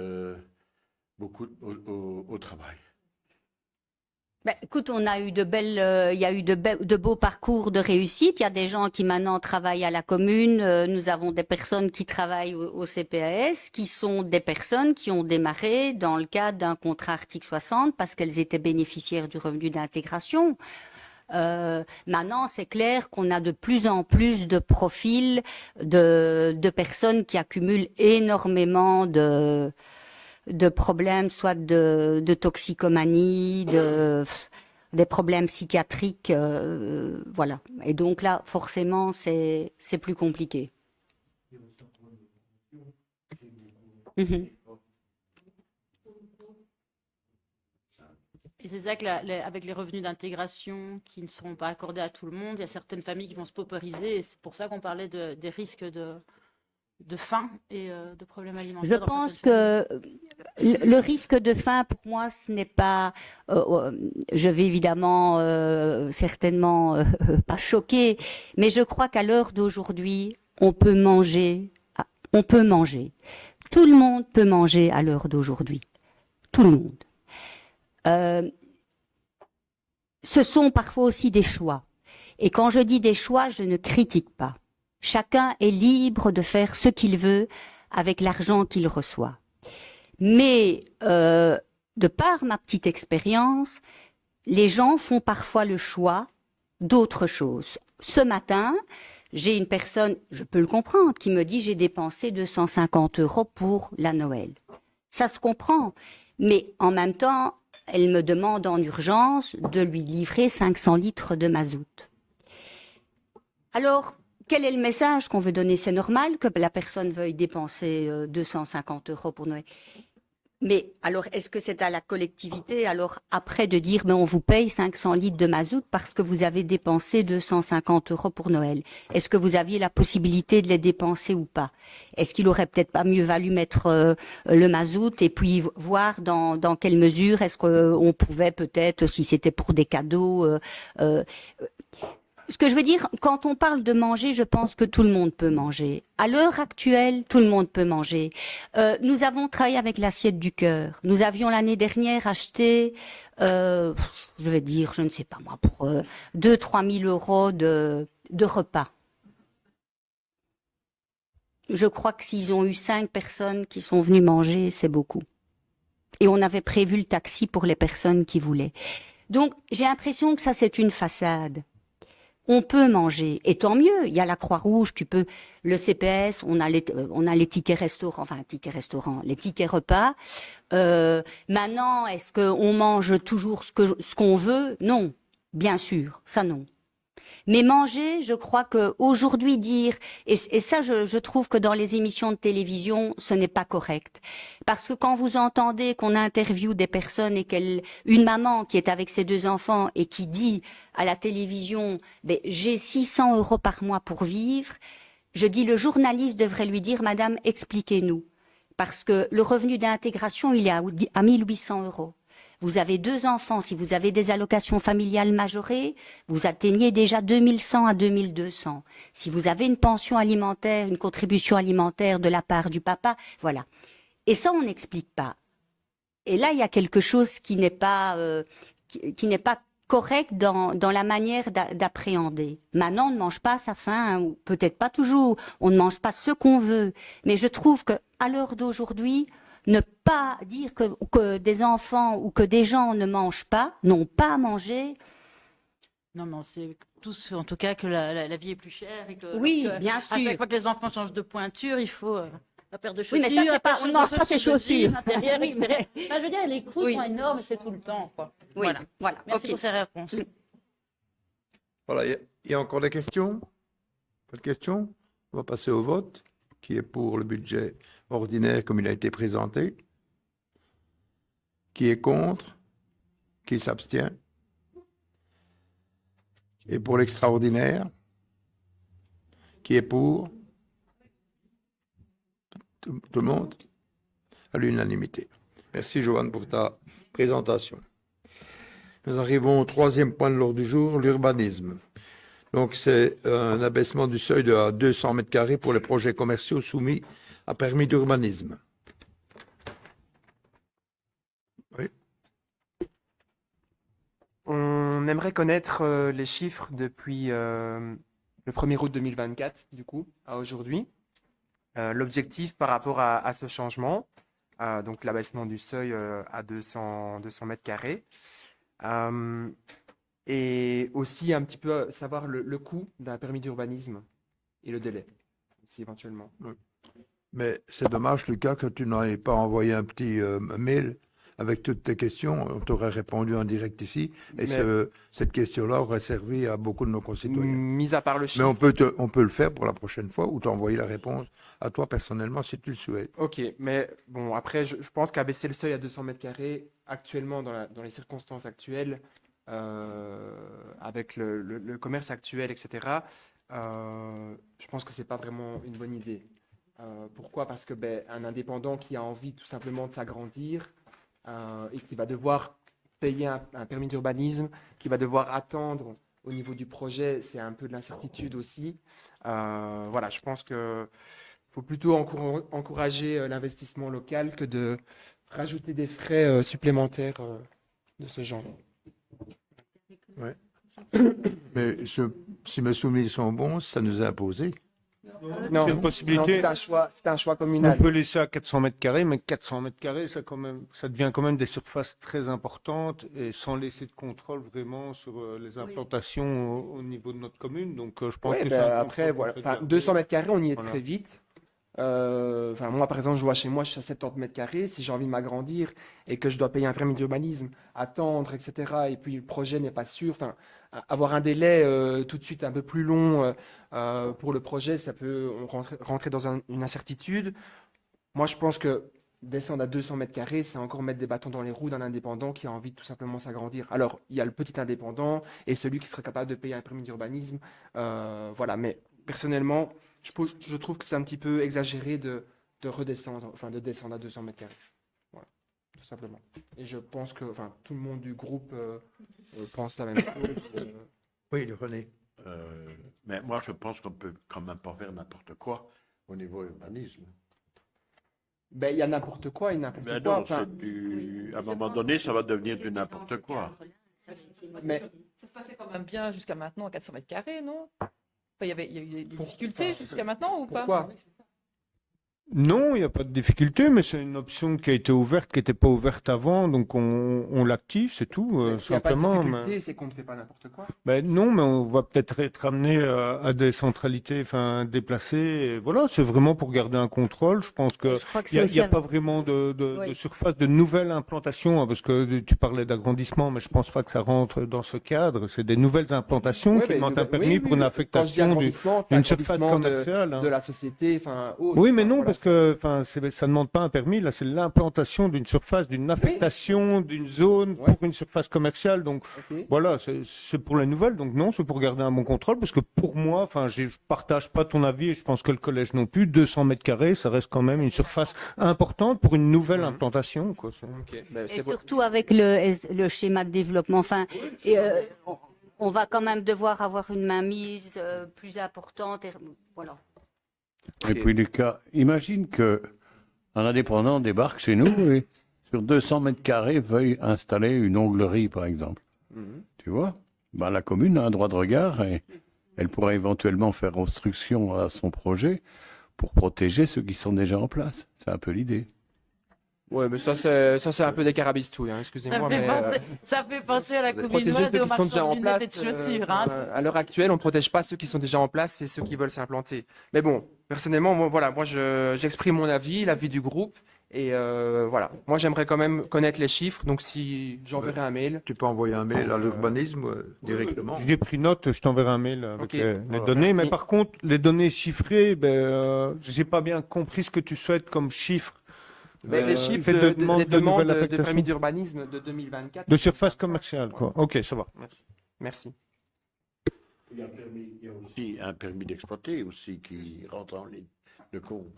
beaucoup au travail. Ben, écoute, on a eu il y a eu de beaux parcours de réussite. Il y a des gens qui maintenant travaillent à la commune. Nous avons des personnes qui travaillent au CPAS, qui sont des personnes qui ont démarré dans le cadre d'un contrat article 60 parce qu'elles étaient bénéficiaires du revenu d'intégration. Maintenant, c'est clair qu'on a de plus en plus de profils de personnes qui accumulent énormément de problèmes, soit de toxicomanie, des problèmes psychiatriques, voilà. Et donc là, forcément, c'est plus compliqué. Mhm. Et c'est ça que avec les revenus d'intégration qui ne seront pas accordés à tout le monde, il y a certaines familles qui vont se paupériser et c'est pour ça qu'on parlait des risques de faim et de problèmes alimentaires. Je dans pense certaines familles. que le risque de faim, pour moi, ce n'est pas... je vais évidemment, certainement pas choquer, mais je crois qu'à l'heure d'aujourd'hui, on peut manger. On peut manger. Tout le monde peut manger à l'heure d'aujourd'hui. Tout le monde. Ce sont parfois aussi des choix. Et quand je dis des choix, je ne critique pas. Chacun est libre de faire ce qu'il veut avec l'argent qu'il reçoit. Mais de par ma petite expérience, les gens font parfois le choix d'autre chose. Ce matin, j'ai une personne, je peux le comprendre, qui me dit j'ai dépensé 250 € pour la Noël. Ça se comprend, mais en même temps, elle me demande en urgence de lui livrer 500 litres de mazout. Alors, quel est le message qu'on veut donner? C'est normal que la personne veuille dépenser 250 € pour Noël. Mais alors, est-ce que c'est à la collectivité, alors après, de dire, on vous paye 500 litres de mazout parce que vous avez dépensé 250 € pour Noël? Est-ce que vous aviez la possibilité de les dépenser ou pas? Est-ce qu'il aurait peut-être pas mieux valu mettre le mazout et puis voir dans quelle mesure est-ce qu'on pouvait peut-être, si c'était pour des cadeaux... Ce que je veux dire, quand on parle de manger, je pense que tout le monde peut manger. À l'heure actuelle, tout le monde peut manger. Nous avons travaillé avec l'assiette du cœur. Nous avions l'année dernière acheté, je vais dire, je ne sais pas moi, pour 2-3 000 € de repas. Je crois que s'ils ont eu 5 personnes qui sont venues manger, c'est beaucoup. Et on avait prévu le taxi pour les personnes qui voulaient. Donc, j'ai l'impression que ça, c'est une façade. On peut manger, et tant mieux. Il y a la Croix-Rouge, tu peux, le CPS, on a les tickets restaurants, les tickets repas. Maintenant, est-ce qu'on mange toujours ce qu'on veut? Non, bien sûr, ça non. Mais manger, je crois que aujourd'hui dire, et ça je trouve que dans les émissions de télévision, ce n'est pas correct. Parce que quand vous entendez qu'on interviewe des personnes et une maman qui est avec ses 2 enfants et qui dit à la télévision, j'ai 600 € par mois pour vivre, je dis le journaliste devrait lui dire, madame, expliquez-nous. Parce que le revenu d'intégration, il est à 1 800 €. Vous avez 2 enfants, si vous avez des allocations familiales majorées, vous atteignez déjà 2100 à 2200. Si vous avez une pension alimentaire, une contribution alimentaire de la part du papa, voilà. Et ça, on n'explique pas. Et là, il y a quelque chose qui n'est pas correct dans la manière d'appréhender. Maintenant, on ne mange pas à sa faim, ou peut-être pas toujours. On ne mange pas ce qu'on veut. Mais je trouve que à l'heure d'aujourd'hui, ne pas dire que des enfants ou que des gens ne mangent pas, n'ont pas à manger. Non, mais on sait tous, en tout cas, que la vie est plus chère et que, Oui, lorsque- bien à sûr. chaque fois que les enfants changent de pointure, il faut la paire de Oui, chaussures, mais ça, c'est la pas- paire on de mange pas ces chaussures de chaussures. jean, intérieur, Oui, extérieur. Enfin, je veux dire, les coûts Oui. sont énormes et c'est tout le temps, quoi. Oui, Voilà. voilà. Merci ok. pour ces réponses. Voilà, il y a encore des questions? Pas de questions? On va passer au vote. Qui est pour le budget ordinaire comme il a été présenté? Qui est contre? Qui s'abstient? Et pour l'extraordinaire? Qui est pour? Tout le monde? À l'unanimité. Merci Joanne pour ta présentation. Nous arrivons au troisième point de l'ordre du jour, l'urbanisme. Donc, c'est un abaissement du seuil à 200 mètres carrés pour les projets commerciaux soumis à permis d'urbanisme. Oui. On aimerait connaître les chiffres depuis le 1er août 2024, du coup, à aujourd'hui. L'objectif par rapport à ce changement, donc l'abaissement du seuil à 200 mètres carrés. Et aussi un petit peu savoir le coût d'un permis d'urbanisme et le délai, si éventuellement. Mais c'est dommage, Lucas, que tu n'aies pas envoyé un petit mail avec toutes tes questions. On t'aurait répondu en direct ici. Et cette question-là aurait servi à beaucoup de nos concitoyens. Mis à part le Mais chiffre. on peut le faire pour la prochaine fois ou t'envoyer la réponse à toi personnellement si tu le souhaites. Ok, mais bon, après, je pense qu'abaisser le seuil à 200 mètres carrés, actuellement, dans les circonstances actuelles, avec le commerce actuel, etc., je pense que c'est pas vraiment une bonne idée. Pourquoi? Parce que un indépendant qui a envie tout simplement de s'agrandir et qui va devoir payer un permis d'urbanisme, qui va devoir attendre au niveau du projet, c'est un peu de l'incertitude aussi. Voilà, je pense que faut plutôt encourager l'investissement local que de rajouter des frais supplémentaires de ce genre. Ouais. Mais si mes souvenirs sont bons, ça nous a imposé. Non, C'est une possibilité. c'est un choix On communal. peut laisser à 400 mètres carrés, mais 400 mètres carrés, ça devient quand même des surfaces très importantes et sans laisser de contrôle vraiment sur les implantations au niveau de notre commune. Donc, je pense Ouais, que c'est un après, contrôle voilà. qu'on peut Enfin, garder. 200 mètres carrés, on y est Voilà. très vite. Enfin, moi, par exemple, je vois chez moi, je suis à 70 mètres carrés. Si j'ai envie de m'agrandir et que je dois payer un permis d'urbanisme, attendre, etc., et puis le projet n'est pas sûr, enfin, avoir un délai tout de suite un peu plus long pour le projet, ça peut rentrer dans une incertitude. Moi, je pense que descendre à 200 mètres carrés, c'est encore mettre des bâtons dans les roues d'un indépendant qui a envie de tout simplement s'agrandir. Alors, il y a le petit indépendant et celui qui serait capable de payer un permis d'urbanisme. Voilà, mais personnellement, je trouve que c'est un petit peu exagéré de redescendre, enfin de descendre à 200 mètres carrés. Voilà, tout simplement. Et je pense que tout le monde du groupe pense la même chose. Oui, René. Mais moi, je pense qu'on peut quand même pas faire n'importe quoi au niveau urbanisme. Il y a n'importe quoi et n'importe Mais quoi. non, à un moment donné, ça va devenir du n'importe quoi. Mais Ça se passait quand même bien jusqu'à maintenant à 400 mètres carrés, non? Enfin, il y a eu des difficultés jusqu'à maintenant ou pas? pourquoi? Non, il n'y a pas de difficulté, mais c'est une option qui a été ouverte, qui n'était pas ouverte avant, donc on l'active, c'est tout, S'il n'y a pas de simplement. difficulté, c'est qu'on ne fait pas n'importe quoi. Non, mais on va peut-être être amené à des centralités, déplacées. Et voilà, c'est vraiment pour garder un contrôle. Je pense que Je crois que il c'est n'y a aussi pas vraiment de Oui. surface de nouvelle implantation, hein, parce que tu parlais d'agrandissement, mais je pense pas que ça rentre dans ce cadre. C'est des nouvelles implantations Ouais, qui mais demandent un oui, permis oui, pour oui. une Quand je dis affectation agrandissement, c'est d'une surface agrandissement commerciale. hein. de la société, autre. Oui, mais non, Voilà, parce que ça ne demande pas un permis. Là, c'est l'implantation d'une surface, d'une affectation, d'une zone Ouais. pour une surface commerciale. Donc, ok. voilà, c'est pour les nouvelles. Donc non, c'est pour garder un bon contrôle. Parce que pour moi, je partage pas ton avis et je pense que le collège non plus. 200 mètres carrés, ça reste quand même une surface importante pour une nouvelle Mhm. implantation. Quoi. Ok, Et c'est bon. surtout avec le schéma de développement. On va quand même devoir avoir une mainmise plus importante. Voilà. Et puis Lucas, imagine que un indépendant débarque chez nous et sur 200 mètres carrés veuille installer une onglerie, par exemple. Mhm. Tu vois? La commune a un droit de regard et elle pourrait éventuellement faire obstruction à son projet pour protéger ceux qui sont déjà en place. C'est un peu l'idée. Ouais, mais ça c'est un peu des carabistouilles, hein, excusez-moi, mais Ça fait penser à la protéger Covid-19 ceux et aux qui sont déjà marchands en de lunettes et place. de chaussures. Hein. À l'heure actuelle, on ne protège pas ceux qui sont déjà en place et ceux qui veulent s'implanter. Mais bon, personnellement, moi j'exprime mon avis, l'avis du groupe. Et voilà, moi j'aimerais quand même connaître les chiffres, donc si j'enverrai un mail. Tu peux envoyer un mail à l'urbanisme directement. J'ai pris note, je t'enverrai un mail avec Ok. les Voilà. données. Mais Merci. par contre, les données chiffrées, je n'ai pas bien compris ce que tu souhaites comme chiffre. Mais les chiffres fait de, demande les de demandes nouvelle de affectation. permis d'urbanisme de 2024. De surface commerciale, quoi. Ok, ça va. Merci. Il y a aussi un permis d'exploiter aussi qui rentre en ligne de compte.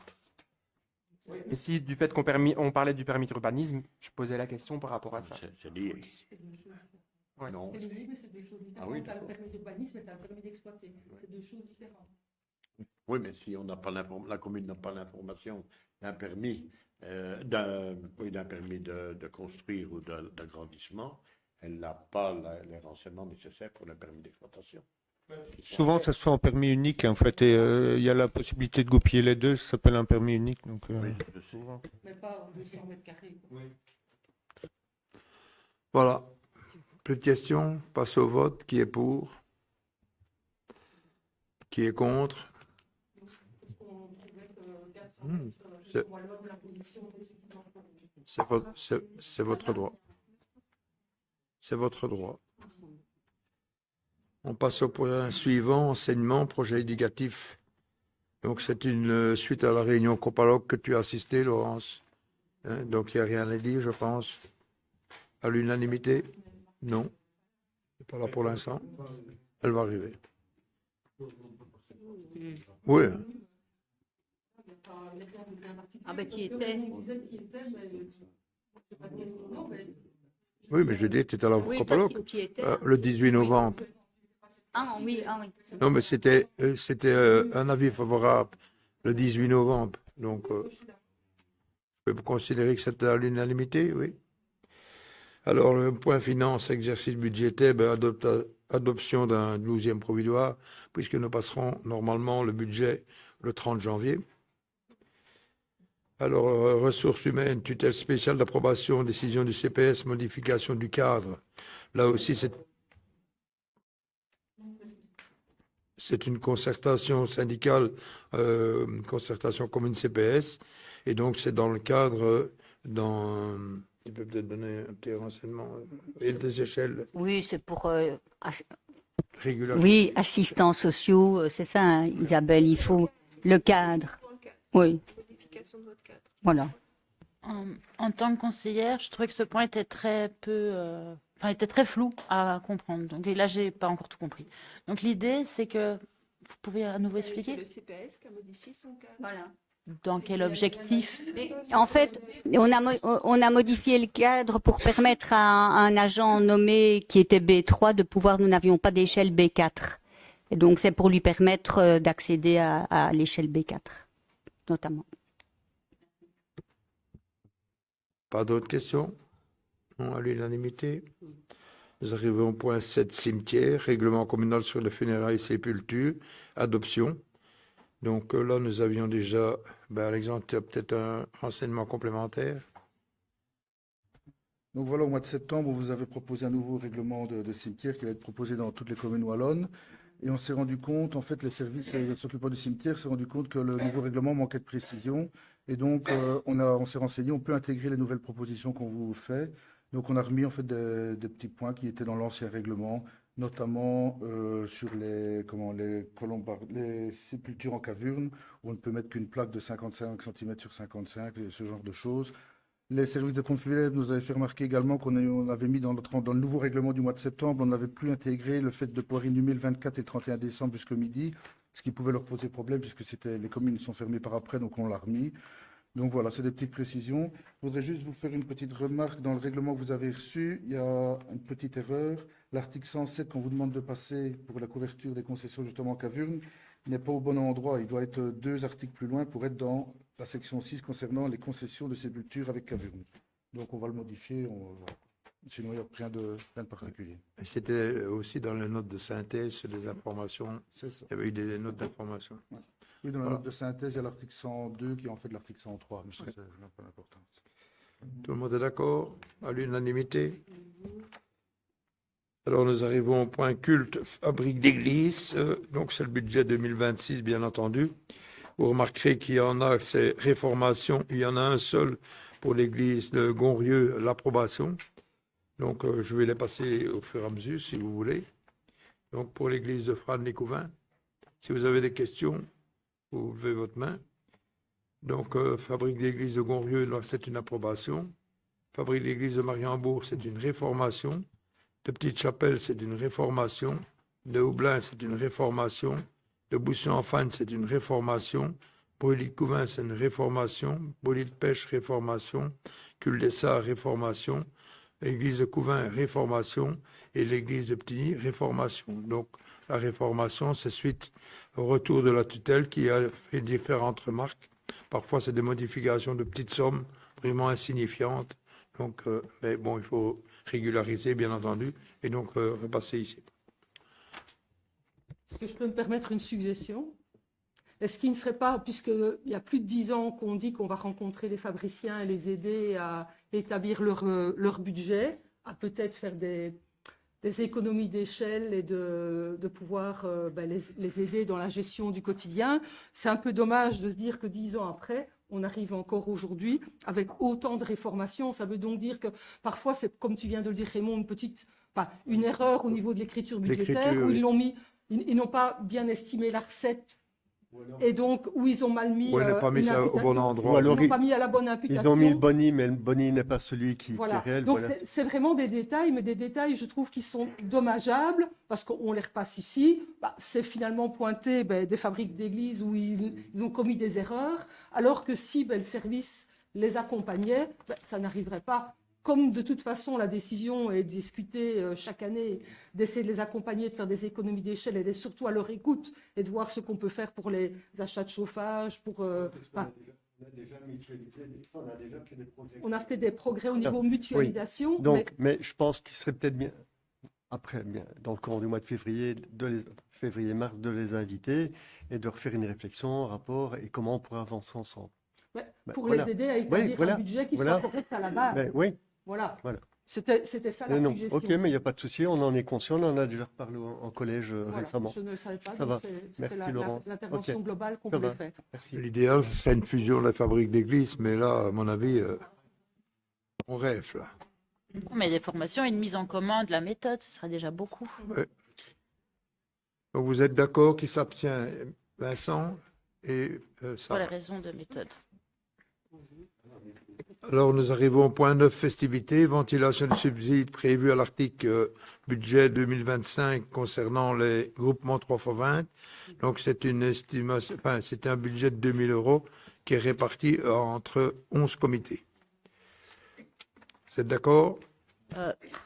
Et si du fait on parlait du permis d'urbanisme, je posais la question par rapport à ça. C'est lié. Ouais. Non. C'est lié, mais c'est deux choses différentes. Ah oui, T'as le d'accord. permis d'urbanisme et t'as le permis d'exploiter. C'est deux choses différentes. Oui, mais si on n'a pas la commune n'a pas l'information d'un permis, d'un permis de construire ou d'agrandissement, elle n'a pas les renseignements nécessaires pour le permis d'exploitation. Souvent, ça se fait en permis unique, en fait, et il y a la possibilité de goupiller les deux. Ça s'appelle un permis unique. Donc, Oui, je sais. Mais pas en 200 mètres carrés. Quoi. Voilà. Plus de questions. Passe au vote. Qui est pour? Qui est contre? On trouvait que 400 Hmm, mètres c'est- pour alors la position des suffisants. C'est votre droit. C'est votre droit. On passe au point suivant, enseignement, projet éducatif. Donc, c'est une suite à la réunion Copaloc que tu as assisté, Laurence. Hein, donc, il n'y a rien à dire, je pense. À l'unanimité? Non. Elle n'est pas là pour l'instant. Elle va arriver. Oui. Ah ben tu y étais. Oui, mais je dis, tu étais là pour Oui, Copaloc. tu y étais. Le 18 novembre. Ah oui, ah oui. Non, mais c'était un avis favorable le 18 novembre. Donc, je peux considérer que c'était à l'unanimité, oui. Alors, le point finance, exercice budgétaire, adoption d'un 12e provisoire, puisque nous passerons normalement le budget le 30 janvier. Alors, ressources humaines, tutelle spéciale d'approbation, décision du CPS, modification du cadre. Là aussi, c'est une concertation syndicale, concertation commune CPS, et donc c'est dans le cadre, tu peux peut-être donner un petit renseignement, et des échelles Oui, c'est pour régulaires. oui, assistants sociaux, c'est ça, hein, Isabelle, il faut le cadre. Oui. Voilà. En tant que conseillère, je trouvais que ce point était très était très flou à comprendre. Donc et là, j'ai pas encore tout compris. Donc l'idée, c'est que vous pouvez à nouveau expliquer C'est le CPS qui a modifié son cadre. Voilà. dans quel objectif. En fait, on a modifié le cadre pour permettre à un agent nommé qui était B3 de pouvoir, nous n'avions pas d'échelle B4. Et donc c'est pour lui permettre d'accéder à l'échelle B4, notamment. Pas d'autres questions? Non, à l'unanimité. Nous arrivons au point 7, cimetière, règlement communal sur les funérailles et sépultures, adoption. Donc là, nous avions déjà, Alexandre, tu as peut-être un renseignement complémentaire? Donc voilà, au mois de septembre, vous avez proposé un nouveau règlement de cimetière qui va être proposé dans toutes les communes wallonnes. Et on s'est rendu compte, en fait, les services s'occupant du cimetière s'est rendu compte que le nouveau règlement manquait de précision. Et donc, on s'est renseigné, on peut intégrer les nouvelles propositions qu'on vous fait. Donc, on a remis en fait des petits points qui étaient dans l'ancien règlement, notamment sur les sépultures en cavurne, où on ne peut mettre qu'une plaque de 55 cm sur 55, et ce genre de choses. Les services de compte funèbre nous avaient fait remarquer également qu'on avait mis dans le nouveau règlement du mois de septembre, on n'avait plus intégré le fait de pouvoir inhumer le 24 et 31 décembre jusqu'au midi, ce qui pouvait leur poser problème puisque les communes sont fermées par après, donc on l'a remis. Donc voilà, c'est des petites précisions. Je voudrais juste vous faire une petite remarque. Dans le règlement que vous avez reçu, il y a une petite erreur. L'article 107, qu'on vous demande de passer pour la couverture des concessions justement en cavurne, n'est pas au bon endroit. Il doit être 2 articles plus loin pour être dans la section 6 concernant les concessions de sépulture avec cavurne. Donc on va le modifier. Voilà. Sinon, il n'y a rien de particulier. Et c'était aussi dans les notes de synthèse sur les informations. C'est ça. Il y avait eu des notes d'information. Ouais. Oui, dans la Voilà. note de synthèse, il y a l'article 102 qui est en fait l'article 103, mais ça n'a pas d'importance. Tout le monde est d'accord? À l'unanimité? Alors, nous arrivons au point culte, fabrique d'église. Donc, c'est le budget 2026, bien entendu. Vous remarquerez qu'il y en a, c'est réformation. Il y en a un seul pour l'église de Gonrieux, l'approbation. Donc, je vais les passer au fur et à mesure, si vous voulez. Donc, pour l'église de Frane-les-Couvins, si vous avez des questions, vous levez votre main. Donc, fabrique d'église de Gonrieux, là, c'est une approbation. Fabrique d'église de Mariembourg, c'est une réformation. De Petite-Chapelle, c'est une réformation. De Houblin, c'est une réformation. De Boussu-en-Fagne, c'est une réformation. Brûlis-de-Couvin, c'est une réformation. Brûlis-de-Pêche, réformation. Cul-des-Sarts, réformation. Église de Couvin, réformation. Et l'église de Ptigny, réformation. Donc, la réformation, c'est suite au retour de la tutelle qui a fait différentes remarques. Parfois, c'est des modifications de petites sommes vraiment insignifiantes. Donc, mais bon, il faut régulariser, bien entendu, et donc repasser ici. Est-ce que je peux me permettre une suggestion? Est-ce qu'il ne serait pas, puisqu'il y a plus de 10 ans qu'on dit qu'on va rencontrer les fabriciens et les aider à établir leur budget, à peut-être faire des économies d'échelle et de pouvoir les aider dans la gestion du quotidien. C'est un peu dommage de se dire que 10 ans après, on arrive encore aujourd'hui avec autant de réformations. Ça veut donc dire que parfois, c'est comme tu viens de le dire, Raymond, une erreur au niveau de l'écriture budgétaire, où ils n'ont pas bien estimé la recette. Et donc, où ils ont mal mis. Ou elle n'a pas mis ça au bon endroit. Ou alors ils n'ont pas mis à la bonne imputation. Ils ont mis le boni, mais le boni n'est pas celui qui est réel. Donc, c'est vraiment des détails, mais des détails, je trouve, qui sont dommageables, parce qu'on les repasse ici. C'est finalement pointé des fabriques d'églises où ils ont commis des erreurs, alors que si le service les accompagnait, ça n'arriverait pas. Comme de toute façon, la décision est discutée chaque année, d'essayer de les accompagner, de faire des économies d'échelle et d'être surtout à leur écoute et de voir ce qu'on peut faire pour les achats de chauffage. On a fait des progrès au niveau mutualisation. Oui. Donc, mais je pense qu'il serait peut-être bien, après, dans le courant du mois de février-mars, de les inviter et de refaire une réflexion, un rapport et comment on pourrait avancer ensemble. Pour les aider à établir un budget qui soit correct à la base. Voilà. C'était ça la suggestion. Ok, mais il n'y a pas de souci, on en est conscient, on en a déjà reparlé en collège récemment. Je ne le savais pas, ça va. C'était Laurence. l'intervention globale qu'on voulait faire. Merci. L'idéal, ce serait une fusion de la fabrique d'église, mais là, à mon avis, on rêve, là. Mais des formations et une mise en commun de la méthode, ce serait déjà beaucoup. Ouais. Donc, vous êtes d'accord qu'il s'abstient, Vincent et Pour Sarah. les raisons de méthode. Alors, nous arrivons au point 9, festivités, ventilation du subside prévu à l'article budget 2025 concernant les groupements 3x20. Donc, c'est une estimation, c'est un budget de 2 000 € qui est réparti entre 11 comités. Vous êtes d'accord?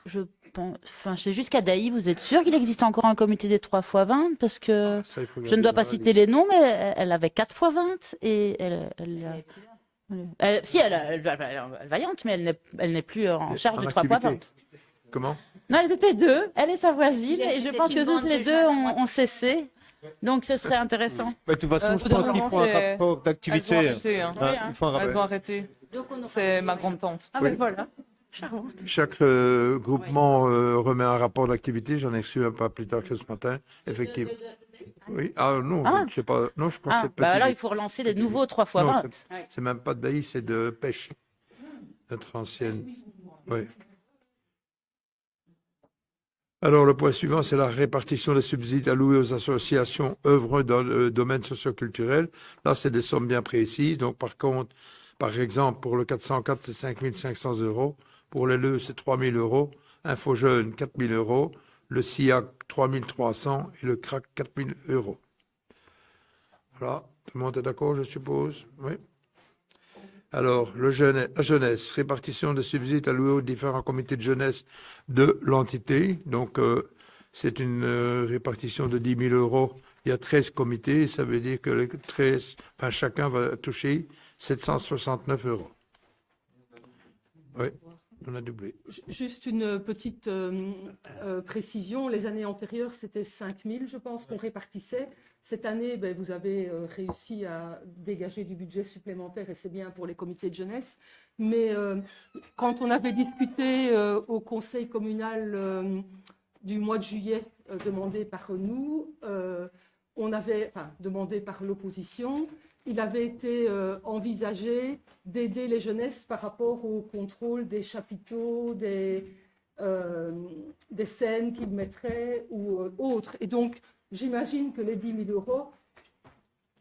Je pense, c'est jusqu'à Daï, vous êtes sûr qu'il existe encore un comité des 3x20? Parce que je ne dois pas citer les noms, mais elle avait 4x20 et elle est vaillante, mais elle n'est plus en charge de 3x20. Comment? Non, elles étaient deux, elle et sa voisine, et je pense que toutes les deux ont cessé. Donc, ce serait intéressant. De toute façon, je pense qu'il faut un rapport d'activité. Il faut un rapport. Elles vont arrêter. C'est ma grande-tante. Ah ben voilà, charmante. Chaque groupement remet un rapport d'activité. J'en ai reçu un pas plus tard que ce matin, effectivement. Oui. Ah non, je ne sais pas. Non, je crois que c'est petit. Alors, il faut relancer les nouveaux 3x20. C'est même pas de Daï, c'est de Pêche. Notre ancienne. Oui. Alors, le point suivant, c'est la répartition des subsides alloués aux associations œuvrant dans le domaine socioculturel. Là, c'est des sommes bien précises. Donc, par contre, par exemple, pour le 404, c'est 5 500 €. Pour les LE, c'est 3 000 €. Info Jeune, 4 000 €. Le SIAC, 3 300 et le CRAC, 4 000 €. Voilà. Tout le monde est d'accord, je suppose? Oui. Alors, la jeunesse, répartition des subsides alloués aux différents comités de jeunesse de l'entité. Donc, c'est une répartition de 10 000 €. Il y a 13 comités. Ça veut dire que les 13, chacun va toucher 769 €. Oui, on a doublé. Juste une petite précision. Les années antérieures, c'était 5 000, je pense, qu'on répartissait. cette année, vous avez réussi à dégager du budget supplémentaire et c'est bien pour les comités de jeunesse. Mais quand on avait discuté au conseil communal du mois de juillet, demandé par nous, demandé par l'opposition, il avait été envisagé d'aider les jeunesses par rapport au contrôle des chapiteaux, des scènes qu'ils mettraient ou autres. Et donc, j'imagine que les 10 000 €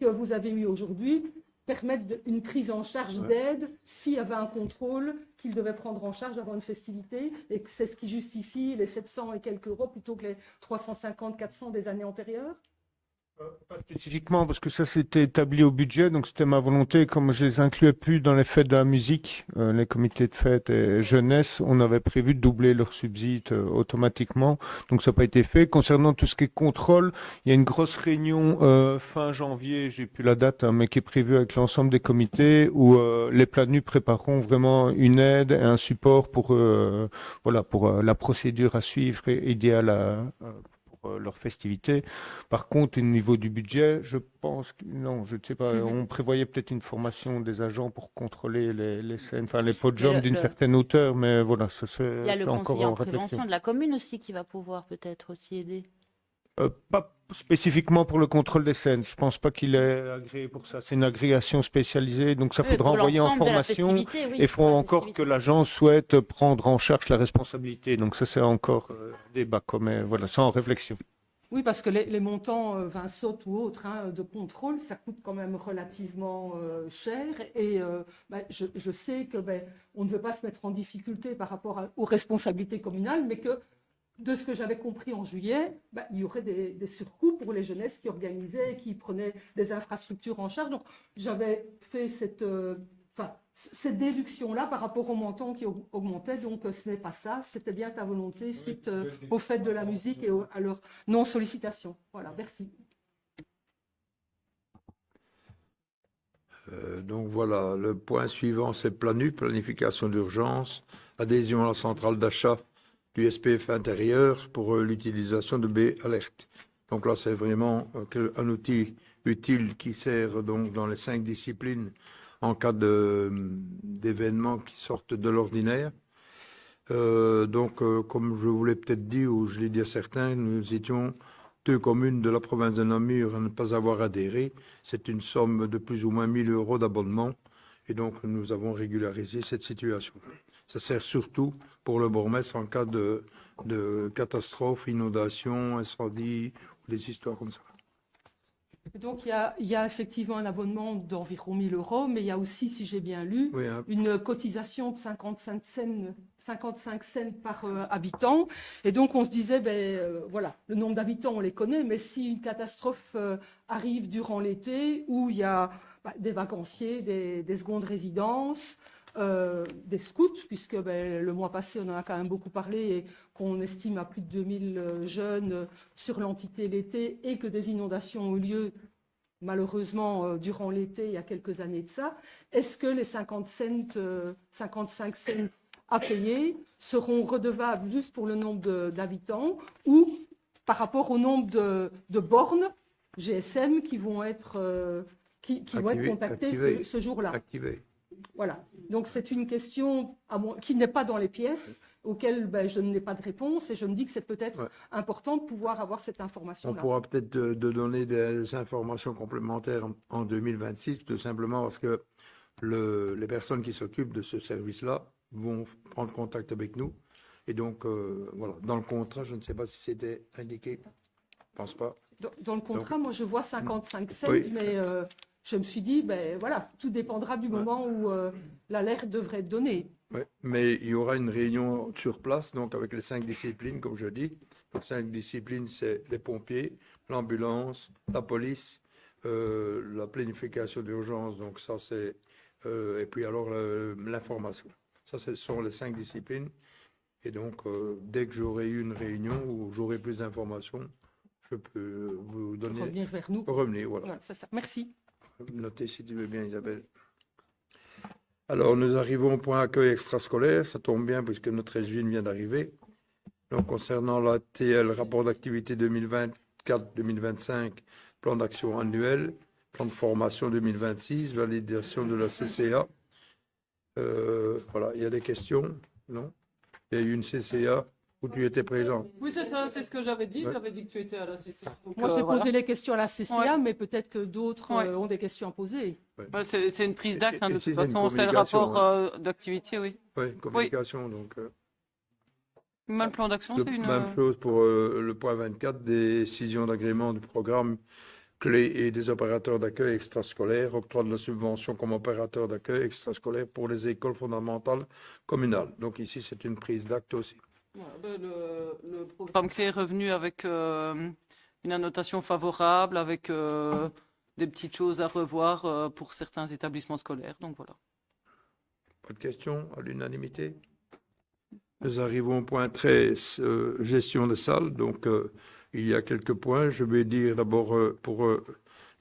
que vous avez eu aujourd'hui permettent une prise en charge d'aide s'il y avait un contrôle qu'ils devaient prendre en charge avant une festivité et que c'est ce qui justifie les 700 et quelques euros plutôt que les 350, 400 des années antérieures. Pas spécifiquement, parce que ça c'était établi au budget, donc c'était ma volonté. Comme je les incluais plus dans les fêtes de la musique, les comités de fête et jeunesse, on avait prévu de doubler leur subside automatiquement, donc ça n'a pas été fait. Concernant tout ce qui est contrôle, il y a une grosse réunion fin janvier, j'ai plus la date, hein, mais qui est prévue avec l'ensemble des comités, où les Planus prépareront vraiment une aide et un support pour la procédure à suivre et idéale leur festivité. Par contre, au niveau du budget, je pense que non, je ne sais pas, on prévoyait peut-être une formation des agents pour contrôler les scènes, enfin les podiums d'une certaine hauteur, mais voilà, ça c'est Il y a le encore conseiller en en prévention réflexion. de la commune aussi qui va pouvoir peut-être aussi aider. Pas spécifiquement pour le contrôle des scènes, je pense pas qu'il est agréé pour ça. C'est une agrégation spécialisée, donc ça Oui, faudra pour envoyer en l'ensemble de la formation. festivité, oui, Et il faut pour la encore festivité. que l'agent souhaite prendre en charge la responsabilité. Donc ça c'est encore débat, mais voilà, c'est en réflexion. Oui, parce que les montants Vinsaut ou autres de contrôle, ça coûte quand même relativement cher. Et je sais que on ne veut pas se mettre en difficulté par rapport aux responsabilités communales, mais que de ce que j'avais compris en juillet, il y aurait des surcoûts pour les jeunesses qui organisaient, qui prenaient des infrastructures en charge. Donc j'avais fait cette déduction-là par rapport au montant qui augmentait, donc ce n'est pas ça, c'était bien ta volonté suite au fait de la musique et à leur non-sollicitation. Voilà, merci. Donc voilà, le point suivant, c'est PLANU, planification d'urgence, adhésion à la centrale d'achat du SPF intérieur pour l'utilisation de B-Alert. Donc là, c'est vraiment un outil utile qui sert donc dans les 5 disciplines en cas d'événements qui sortent de l'ordinaire. Comme je vous l'ai peut-être dit, ou je l'ai dit à certains, nous étions 2 communes de la province de Namur à ne pas avoir adhéré. C'est une somme de plus ou moins 1 000 € d'abonnement. Et donc, nous avons régularisé cette situation. Ça sert surtout pour le bourgmestre en cas de catastrophe, inondation, incendie, ou des histoires comme ça. Donc, il y a effectivement un abonnement d'environ 1 000 €, mais il y a aussi, si j'ai bien lu, une cotisation de 55 cents par habitant. Et donc, on se disait, voilà, le nombre d'habitants, on les connaît, mais si une catastrophe arrive durant l'été, où il y a des vacanciers, des secondes résidences, des scouts, puisque le mois passé, on en a quand même beaucoup parlé, et qu'on estime à plus de 2000 jeunes sur l'entité l'été, et que des inondations ont eu lieu, malheureusement, durant l'été, il y a quelques années de ça. Est-ce que les 55 cents à payer seront redevables juste pour le nombre d'habitants ou par rapport au nombre de bornes GSM qui vont être, vont être contactées ce jour-là? Voilà. Donc, c'est une question qui n'est pas dans les pièces, auxquelles je n'ai pas de réponse, et je me dis que c'est peut-être important de pouvoir avoir cette information-là. On pourra peut-être donner des informations complémentaires en 2026, tout simplement parce que les personnes qui s'occupent de ce service-là vont prendre contact avec nous. Et donc, voilà, dans le contrat, je ne sais pas si c'était indiqué, je ne pense pas. Dans le contrat, moi, je vois 55 cents, mais je me suis dit, voilà, tout dépendra du moment où l'alerte devrait être donnée. Ouais, mais il y aura une réunion sur place, donc avec les 5 disciplines, comme je dis. Les 5 disciplines, c'est les pompiers, l'ambulance, la police, la planification d'urgence, donc ça c'est, et puis alors l'information. Ça, ce sont les 5 disciplines. Et donc, dès que j'aurai eu une réunion où j'aurai plus d'informations, je peux vous donner. Revenir vers nous. Revenir, voilà. C'est ça. Merci. Notez si tu veux bien, Isabelle. Alors, nous arrivons au point accueil extrascolaire. Ça tombe bien puisque notre Edwige vient d'arriver. Donc, concernant la TL, rapport d'activité 2024-2025, plan d'action annuel, plan de formation 2026, validation de la CCA. Voilà, il y a des questions? Non? Il y a eu une CCA où tu étais présent. Oui, c'est ça, c'est ce que j'avais dit. J'avais dit que tu étais à la CCA. Donc, Moi, je vais voilà. poser les questions à la CCA, Ouais. mais peut-être que d'autres Ouais. ont des questions à poser. Ouais, c'est une prise d'acte, hein, Et de c'est toute une façon, c'est le communication, rapport d'activité, oui. Oui, communication. Donc, Même le plan d'action, c'est une. même chose pour le point 24, décision d'agrément du programme clé et des opérateurs d'accueil extrascolaires, octroi de la subvention comme opérateur d'accueil extrascolaire pour les écoles fondamentales communales. Donc ici, c'est une prise d'acte aussi. Voilà, ben, le programme clé est revenu avec une annotation favorable, avec des petites choses à revoir pour certains établissements scolaires. Donc voilà. Pas de questions à l'unanimité? Nous arrivons au point 13, gestion des salles. Donc, il y a quelques points. Je vais dire d'abord pour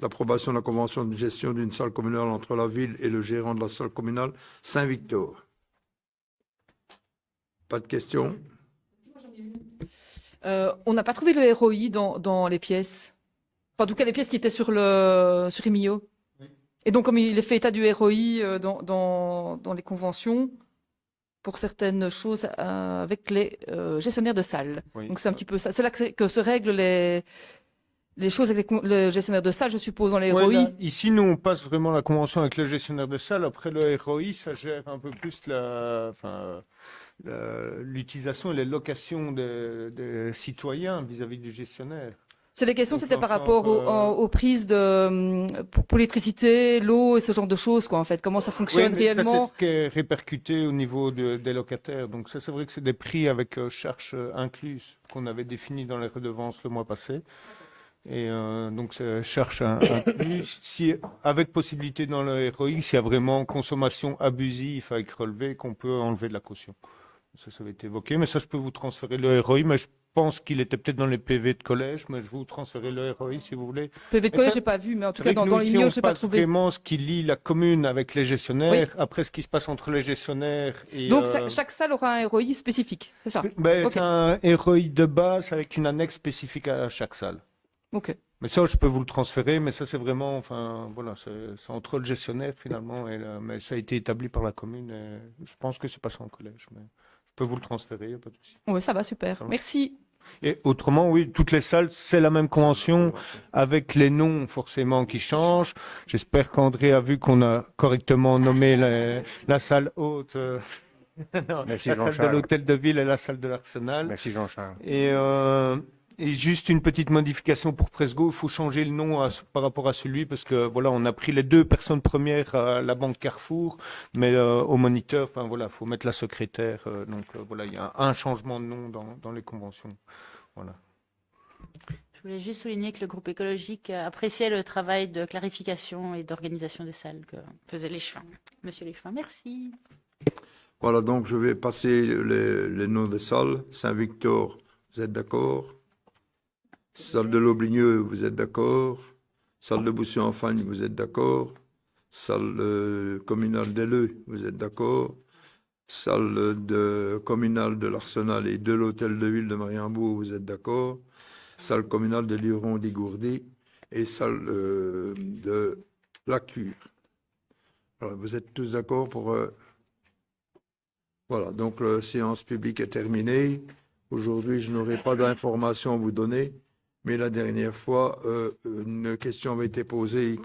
l'approbation de la convention de gestion d'une salle communale entre la ville et le gérant de la salle communale Saint-Victor. Pas de questions? On n'a pas trouvé le ROI dans les pièces. Enfin, en tout cas, les pièces qui étaient sur Emilio. Et donc, comme il est fait état du ROI dans les conventions, pour certaines choses avec les gestionnaires de salles. Oui. Donc, c'est un petit peu ça. C'est là que se règlent les choses avec le gestionnaire de salle, je suppose, dans les Ouais, ROI. là, ici, nous, on passe vraiment la convention avec le gestionnaire de salle. Après, le ROI, ça gère un peu plus l'utilisation et les locations des citoyens vis-à-vis du gestionnaire. C'est les questions, Donc, c'était par l'ensemble, rapport aux prises pour l'électricité, l'eau et ce genre de choses, quoi, en fait. Comment ça fonctionne Oui, mais réellement. ça, c'est ce qui est répercuté au niveau des locataires. Donc ça, c'est vrai que c'est des prix avec charges incluses qu'on avait définis dans les redevances le mois passé. Et donc, c'est charges incluses. Avec possibilité dans le ROI, s'il y a vraiment consommation abusive avec relevé, qu'on peut enlever de la caution. Ça avait été évoqué, mais ça, je peux vous transférer le ROI, mais je pense qu'il était peut-être dans les PV de collège, mais je vous transférer le ROI si vous voulez. PV de collège, j'ai pas vu, mais en tout cas, dans les milieux, j'ai pas trouvé. Vraiment ce qui lie la commune avec les gestionnaires, après ce qui se passe entre les gestionnaires et... Donc, chaque salle aura un ROI spécifique, c'est ça? Ben, Ok. c'est un ROI de base avec une annexe spécifique à chaque salle. Ok. Mais ça, je peux vous le transférer, mais ça, c'est vraiment, enfin, voilà, c'est entre le gestionnaire finalement, mais ça a été établi par la commune. Et je pense que c'est passé en collège, mais je peux vous le transférer, il n'y a pas de souci. Ouais, ça va, super. Ça va. Merci. Et autrement, oui, toutes les salles, c'est la même convention, avec les noms forcément qui changent. J'espère qu'André a vu qu'on a correctement nommé la salle haute, non, Merci la salle de Jean-Charles. l'hôtel de ville et la salle de l'Arsenal. Merci Jean-Charles. Et juste une petite modification pour Presgo, il faut changer le nom par rapport à celui, parce que voilà, on a pris les deux personnes premières à la banque Carrefour, mais au moniteur, enfin voilà, faut mettre la secrétaire. Donc voilà, il y a un changement de nom dans les conventions. Voilà. Je voulais juste souligner que le groupe écologique appréciait le travail de clarification et d'organisation des salles que faisait Léchevin. Monsieur Léchevin, merci. Voilà, donc je vais passer les noms des salles. Saint-Victor, vous êtes d'accord? Salle de l'Aubligneux, vous êtes d'accord? Salle de Boussy-en-Fagne, vous êtes d'accord? Salle communale d'Elleux, vous êtes d'accord? Salle communale de l'Arsenal et de l'Hôtel de Ville de Mariembourg, vous êtes d'accord? Salle communale de Liron-d'Igourdi et salle de la Cure. Alors, vous êtes tous d'accord pour... Voilà, donc la séance publique est terminée. Aujourd'hui, je n'aurai pas d'informations à vous donner, mais la dernière fois, une question avait été posée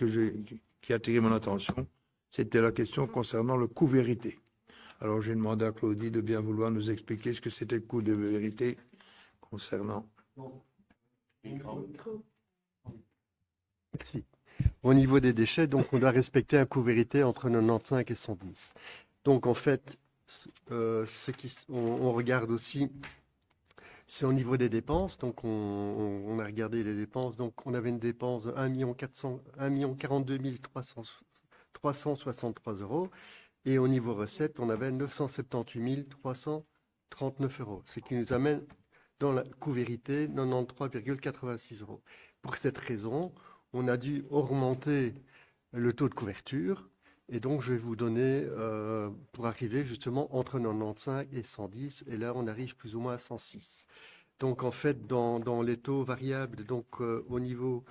qui a attiré mon attention. C'était la question concernant le coût vérité. Alors, j'ai demandé à Claudie de bien vouloir nous expliquer ce que c'était le coût de vérité concernant... Merci. Au niveau des déchets, donc on doit respecter un coût vérité entre 95 et 110. Donc en fait, on regarde aussi, c'est au niveau des dépenses. Donc on a regardé les dépenses. Donc on avait une dépense de 1 42 363 euros. Et au niveau recettes, on avait 978 339 euros. Ce qui nous amène dans la coût-vérité 93,86 euros. Pour cette raison, on a dû augmenter le taux de couverture. Et donc, je vais vous donner, pour arriver justement entre 95 et 110. Et là, on arrive plus ou moins à 106. Donc, en fait, dans les taux variables, donc au niveau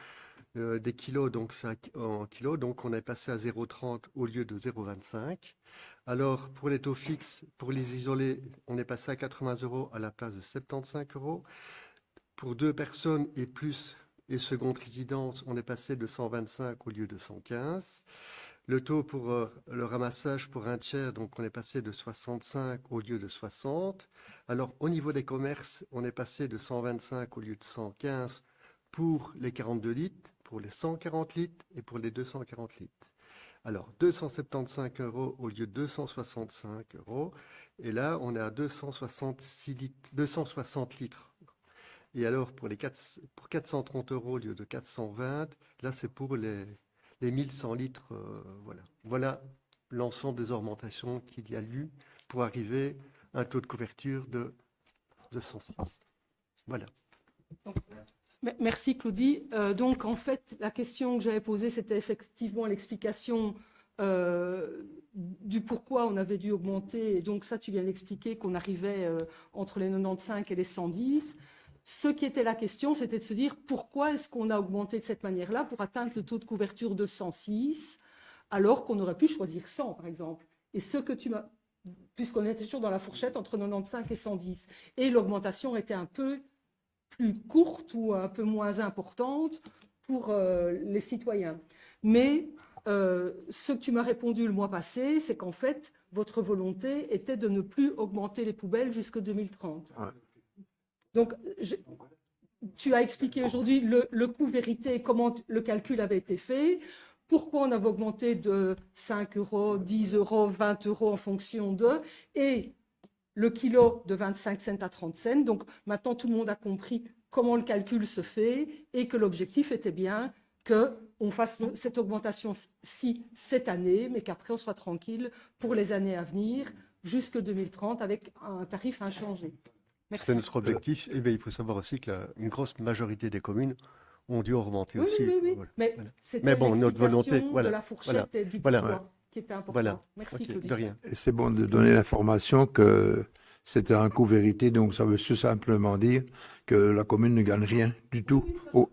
des kilos, donc en kilos, donc on est passé à 0,30 au lieu de 0,25. Alors, pour les taux fixes, pour les isolés, on est passé à 80 € à la place de 75 €. Pour 2 personnes et plus et seconde résidence, on est passé de 125 au lieu de 115. Le taux pour le ramassage pour un tiers, donc on est passé de 65 au lieu de 60. Alors, au niveau des commerces, on est passé de 125 au lieu de 115 pour les 42 litres, pour les 140 litres et pour les 240 litres. Alors, 275 € au lieu de 265 €. Et là, on est à 266 litres, 260 litres. Et alors, pour 430 € au lieu de 420, là, c'est pour les 1100 litres. Voilà. Voilà l'ensemble des augmentations qu'il y a eu pour arriver à un taux de couverture de 106. Voilà. Merci Claudie. Donc en fait, la question que j'avais posée, c'était effectivement l'explication du pourquoi on avait dû augmenter. Et donc ça, tu viens d'expliquer qu'on arrivait entre les 95 et les 110. Ce qui était la question, c'était de se dire pourquoi est-ce qu'on a augmenté de cette manière-là pour atteindre le taux de couverture de 106, alors qu'on aurait pu choisir 100, par exemple. Et ce que tu m'as... Puisqu'on était toujours dans la fourchette entre 95 et 110. Et l'augmentation était un peu plus courte ou un peu moins importante pour les citoyens. Mais ce que tu m'as répondu le mois passé, c'est qu'en fait, votre volonté était de ne plus augmenter les poubelles jusqu'en 2030. Ouais. Donc, tu as expliqué aujourd'hui le coût vérité, comment le calcul avait été fait, pourquoi on avait augmenté de 5 €, 10 €, 20 € en fonction de, et le kilo de 25 cents à 30 cents. Donc, maintenant, tout le monde a compris comment le calcul se fait et que l'objectif était bien qu'on fasse cette augmentation-ci cette année, mais qu'après, on soit tranquille pour les années à venir, jusque 2030, avec un tarif inchangé. C'est notre objectif. Et bien, il faut savoir aussi qu'une grosse majorité des communes ont dû augmenter Oui, aussi. oui, oui. Voilà. Mais bon, notre volonté, de voilà, la fourchette voilà, et du voilà. poids qui était important. Voilà. Merci, Ok, Claudie. de rien. Et c'est bon de donner l'information que c'était un coût vérité, donc ça veut tout simplement dire que la commune ne gagne rien du tout.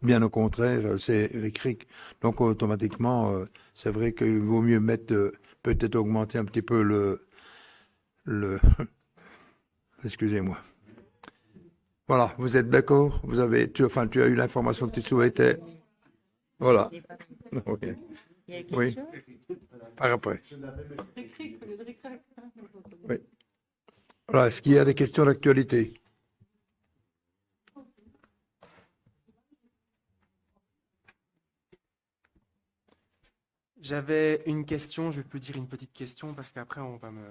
Bien au contraire, c'est ric-ric. Donc automatiquement, c'est vrai qu'il vaut mieux mettre, peut-être augmenter un petit peu le excusez-moi. Voilà, vous êtes d'accord? Tu as eu l'information que tu souhaitais. Voilà. Ok. Oui. Par après. Oui. Voilà, est-ce qu'il y a des questions d'actualité? J'avais une question, je peux dire une petite question parce qu'après on va me...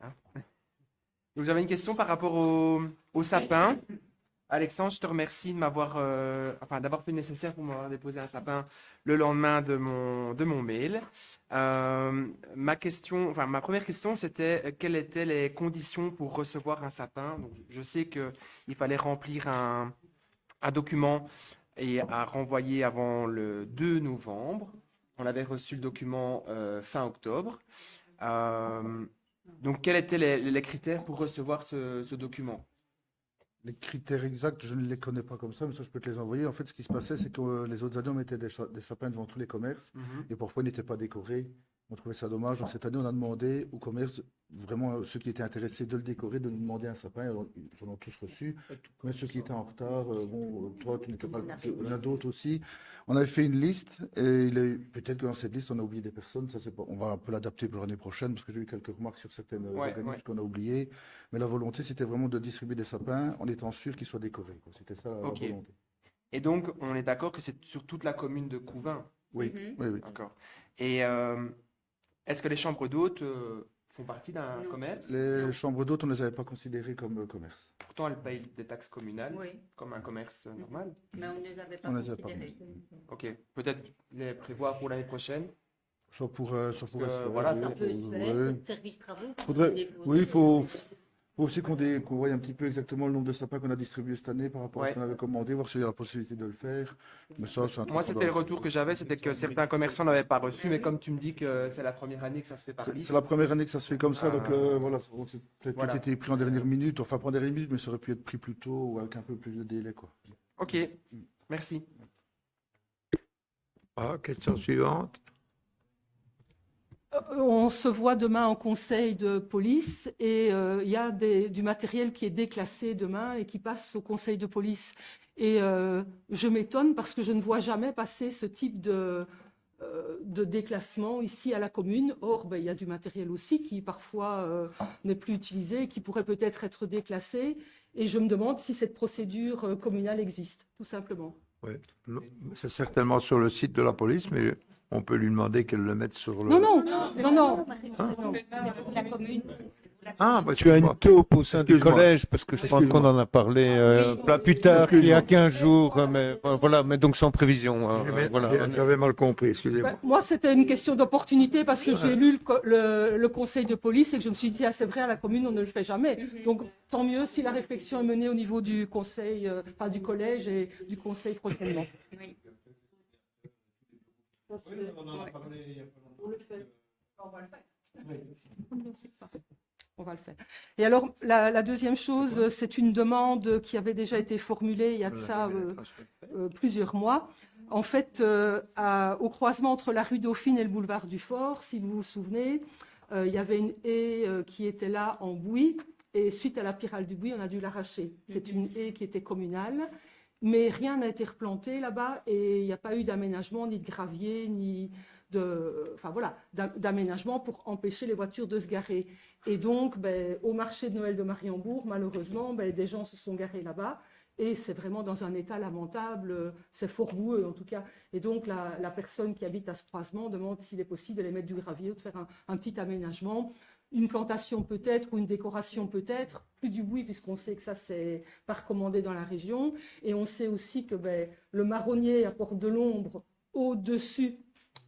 Hein. Donc j'avais une question par rapport au sapin. Alexandre, je te remercie de m'avoir, d'avoir fait le nécessaire pour m'avoir déposé un sapin le lendemain de mon mail. Ma première question, c'était quelles étaient les conditions pour recevoir un sapin. Donc, je sais qu'il fallait remplir un document et à renvoyer avant le 2 novembre. On avait reçu le document fin octobre. Donc, quels étaient les critères pour recevoir ce document? Les critères exacts, je ne les connais pas comme ça, mais ça, je peux te les envoyer. En fait, ce qui se passait, c'est que les autres années, on mettait des sapins devant tous les commerces, et parfois, ils n'étaient pas décorés. On trouvait ça dommage. Donc, cette année, on a demandé aux commerces, vraiment ceux qui étaient intéressés de le décorer, de nous demander un sapin. Ils en ont tous reçu. Mais ceux qui étaient en retard, toi, tu n'étais pas le... Il y en a d'autres aussi. On avait fait une liste, et peut-être que dans cette liste, on a oublié des personnes. Ça, c'est pas... On va un peu l'adapter pour l'année prochaine, parce que j'ai eu quelques remarques sur certaines organismes qu'on a oubliées. Mais la volonté, c'était vraiment de distribuer des sapins en étant sûr qu'ils soient décorés, quoi. C'était ça la volonté. Et donc, on est d'accord que c'est sur toute la commune de Couvin? Oui, oui. D'accord. Et est-ce que les chambres d'hôtes font partie d'un commerce? Les chambres d'hôtes, on ne les avait pas considérées comme commerce. Pourtant, elles payent des taxes communales, comme un commerce normal. Mais on ne les avait pas On les a pas considérés. Ok. Peut-être les prévoir pour l'année prochaine? Soit pour... voilà, Ça peut se faire, service travaux. Oui, il faut aussi qu'on voie un petit peu exactement le nombre de sapins qu'on a distribués cette année par rapport à ce qu'on avait commandé, voir s'il y a la possibilité de le faire. Mais ça, c'est un truc. Moi, c'était le retour que j'avais, c'était que certains commerçants n'avaient pas reçu, mais comme tu me dis que c'est la première année que ça se fait par liste. C'est la première année que ça se fait comme ça, donc voilà, c'est peut-être été pris en dernière minute, enfin pas en dernière minute, mais ça aurait pu être pris plus tôt ou avec un peu plus de délai, quoi. Ok, merci. Question suivante. On se voit demain en conseil de police et il y a du matériel qui est déclassé demain et qui passe au conseil de police. Et je m'étonne parce que je ne vois jamais passer ce type de déclassement ici à la commune. Or, ben, il y a du matériel aussi qui parfois n'est plus utilisé et qui pourrait peut-être être déclassé. Et je me demande si cette procédure communale existe, tout simplement. Oui. C'est certainement sur le site de la police, mais on peut lui demander qu'elle le mette sur le... Non. La commune. Ah, bah, Tu as une taupe au sein du Excuse-moi. collège, parce que je pense qu'on en a parlé là plus tard, il y a 15 jours, mais voilà, mais donc sans prévision. Voilà. J'avais mal compris, excusez-moi. Ben, moi, c'était une question d'opportunité parce que j'ai lu le conseil de police et que je me suis dit, ah, c'est vrai, à la commune, on ne le fait jamais. Donc, tant mieux si la réflexion est menée au niveau du conseil, enfin, du collège et du conseil prochainement. Oui. On le fait. On va le faire. On va le faire. Et alors, la deuxième chose, c'est une demande qui avait déjà été formulée il y a de ça plusieurs mois. En fait, au croisement entre la rue Dauphine et le boulevard du Fort, si vous vous souvenez, il y avait une haie qui était là en buis. Et suite à la pyrale du buis, on a dû l'arracher. C'est une haie qui était communale. Mais rien n'a été replanté là-bas et il n'y a pas eu d'aménagement, ni de gravier, ni d'aménagement pour empêcher les voitures de se garer. Et donc, ben, au marché de Noël de Mariembourg, malheureusement, ben, des gens se sont garés là-bas et c'est vraiment dans un état lamentable, c'est fort boueux en tout cas. Et donc, la personne qui habite à ce croisement demande s'il est possible de les mettre du gravier ou de faire un petit aménagement. Une plantation peut-être ou une décoration peut-être, plus du buis puisqu'on sait que ça c'est pas recommandé dans la région. Et on sait aussi que ben, le marronnier apporte de l'ombre au-dessus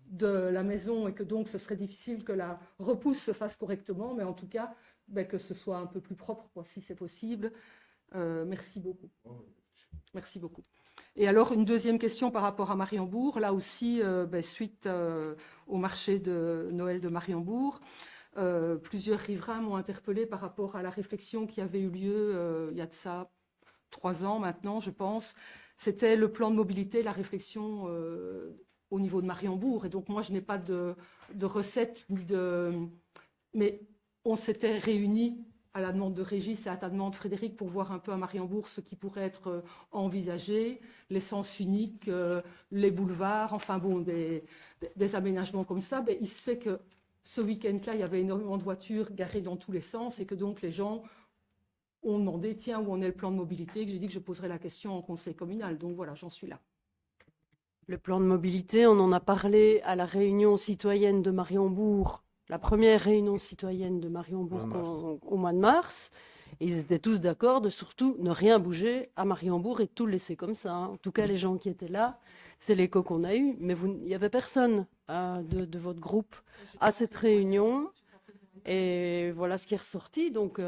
de la maison et que donc ce serait difficile que la repousse se fasse correctement, mais en tout cas ben, que ce soit un peu plus propre quoi, si c'est possible. Merci beaucoup. Merci beaucoup. Et alors une deuxième question par rapport à Mariembourg, là aussi ben, suite au marché de Noël de Mariembourg. Plusieurs riverains m'ont interpellé par rapport à la réflexion qui avait eu lieu il y a de ça 3 ans maintenant, je pense. C'était le plan de mobilité, la réflexion au niveau de Mariembourg. Et donc, moi, je n'ai pas de recette, mais on s'était réunis à la demande de Régis et à la demande de Frédéric pour voir un peu à Mariembourg ce qui pourrait être envisagé, les sens uniques, les boulevards, enfin bon, des aménagements comme ça. Mais il se fait que ce week-end-là, il y avait énormément de voitures garées dans tous les sens et que donc les gens ont demandé, tiens, où en est le plan de mobilité, que j'ai dit que je poserais la question en conseil communal. Donc voilà, j'en suis là. Le plan de mobilité, on en a parlé à la réunion citoyenne de Mariembourg, la première réunion citoyenne de Mariembourg au mois de mars. Et ils étaient tous d'accord de surtout ne rien bouger à Mariembourg et de tout laisser comme ça. En tout cas, les gens qui étaient là, c'est l'écho qu'on a eu. Mais il n'y avait personne de votre groupe à cette réunion. Et voilà ce qui est ressorti. Donc,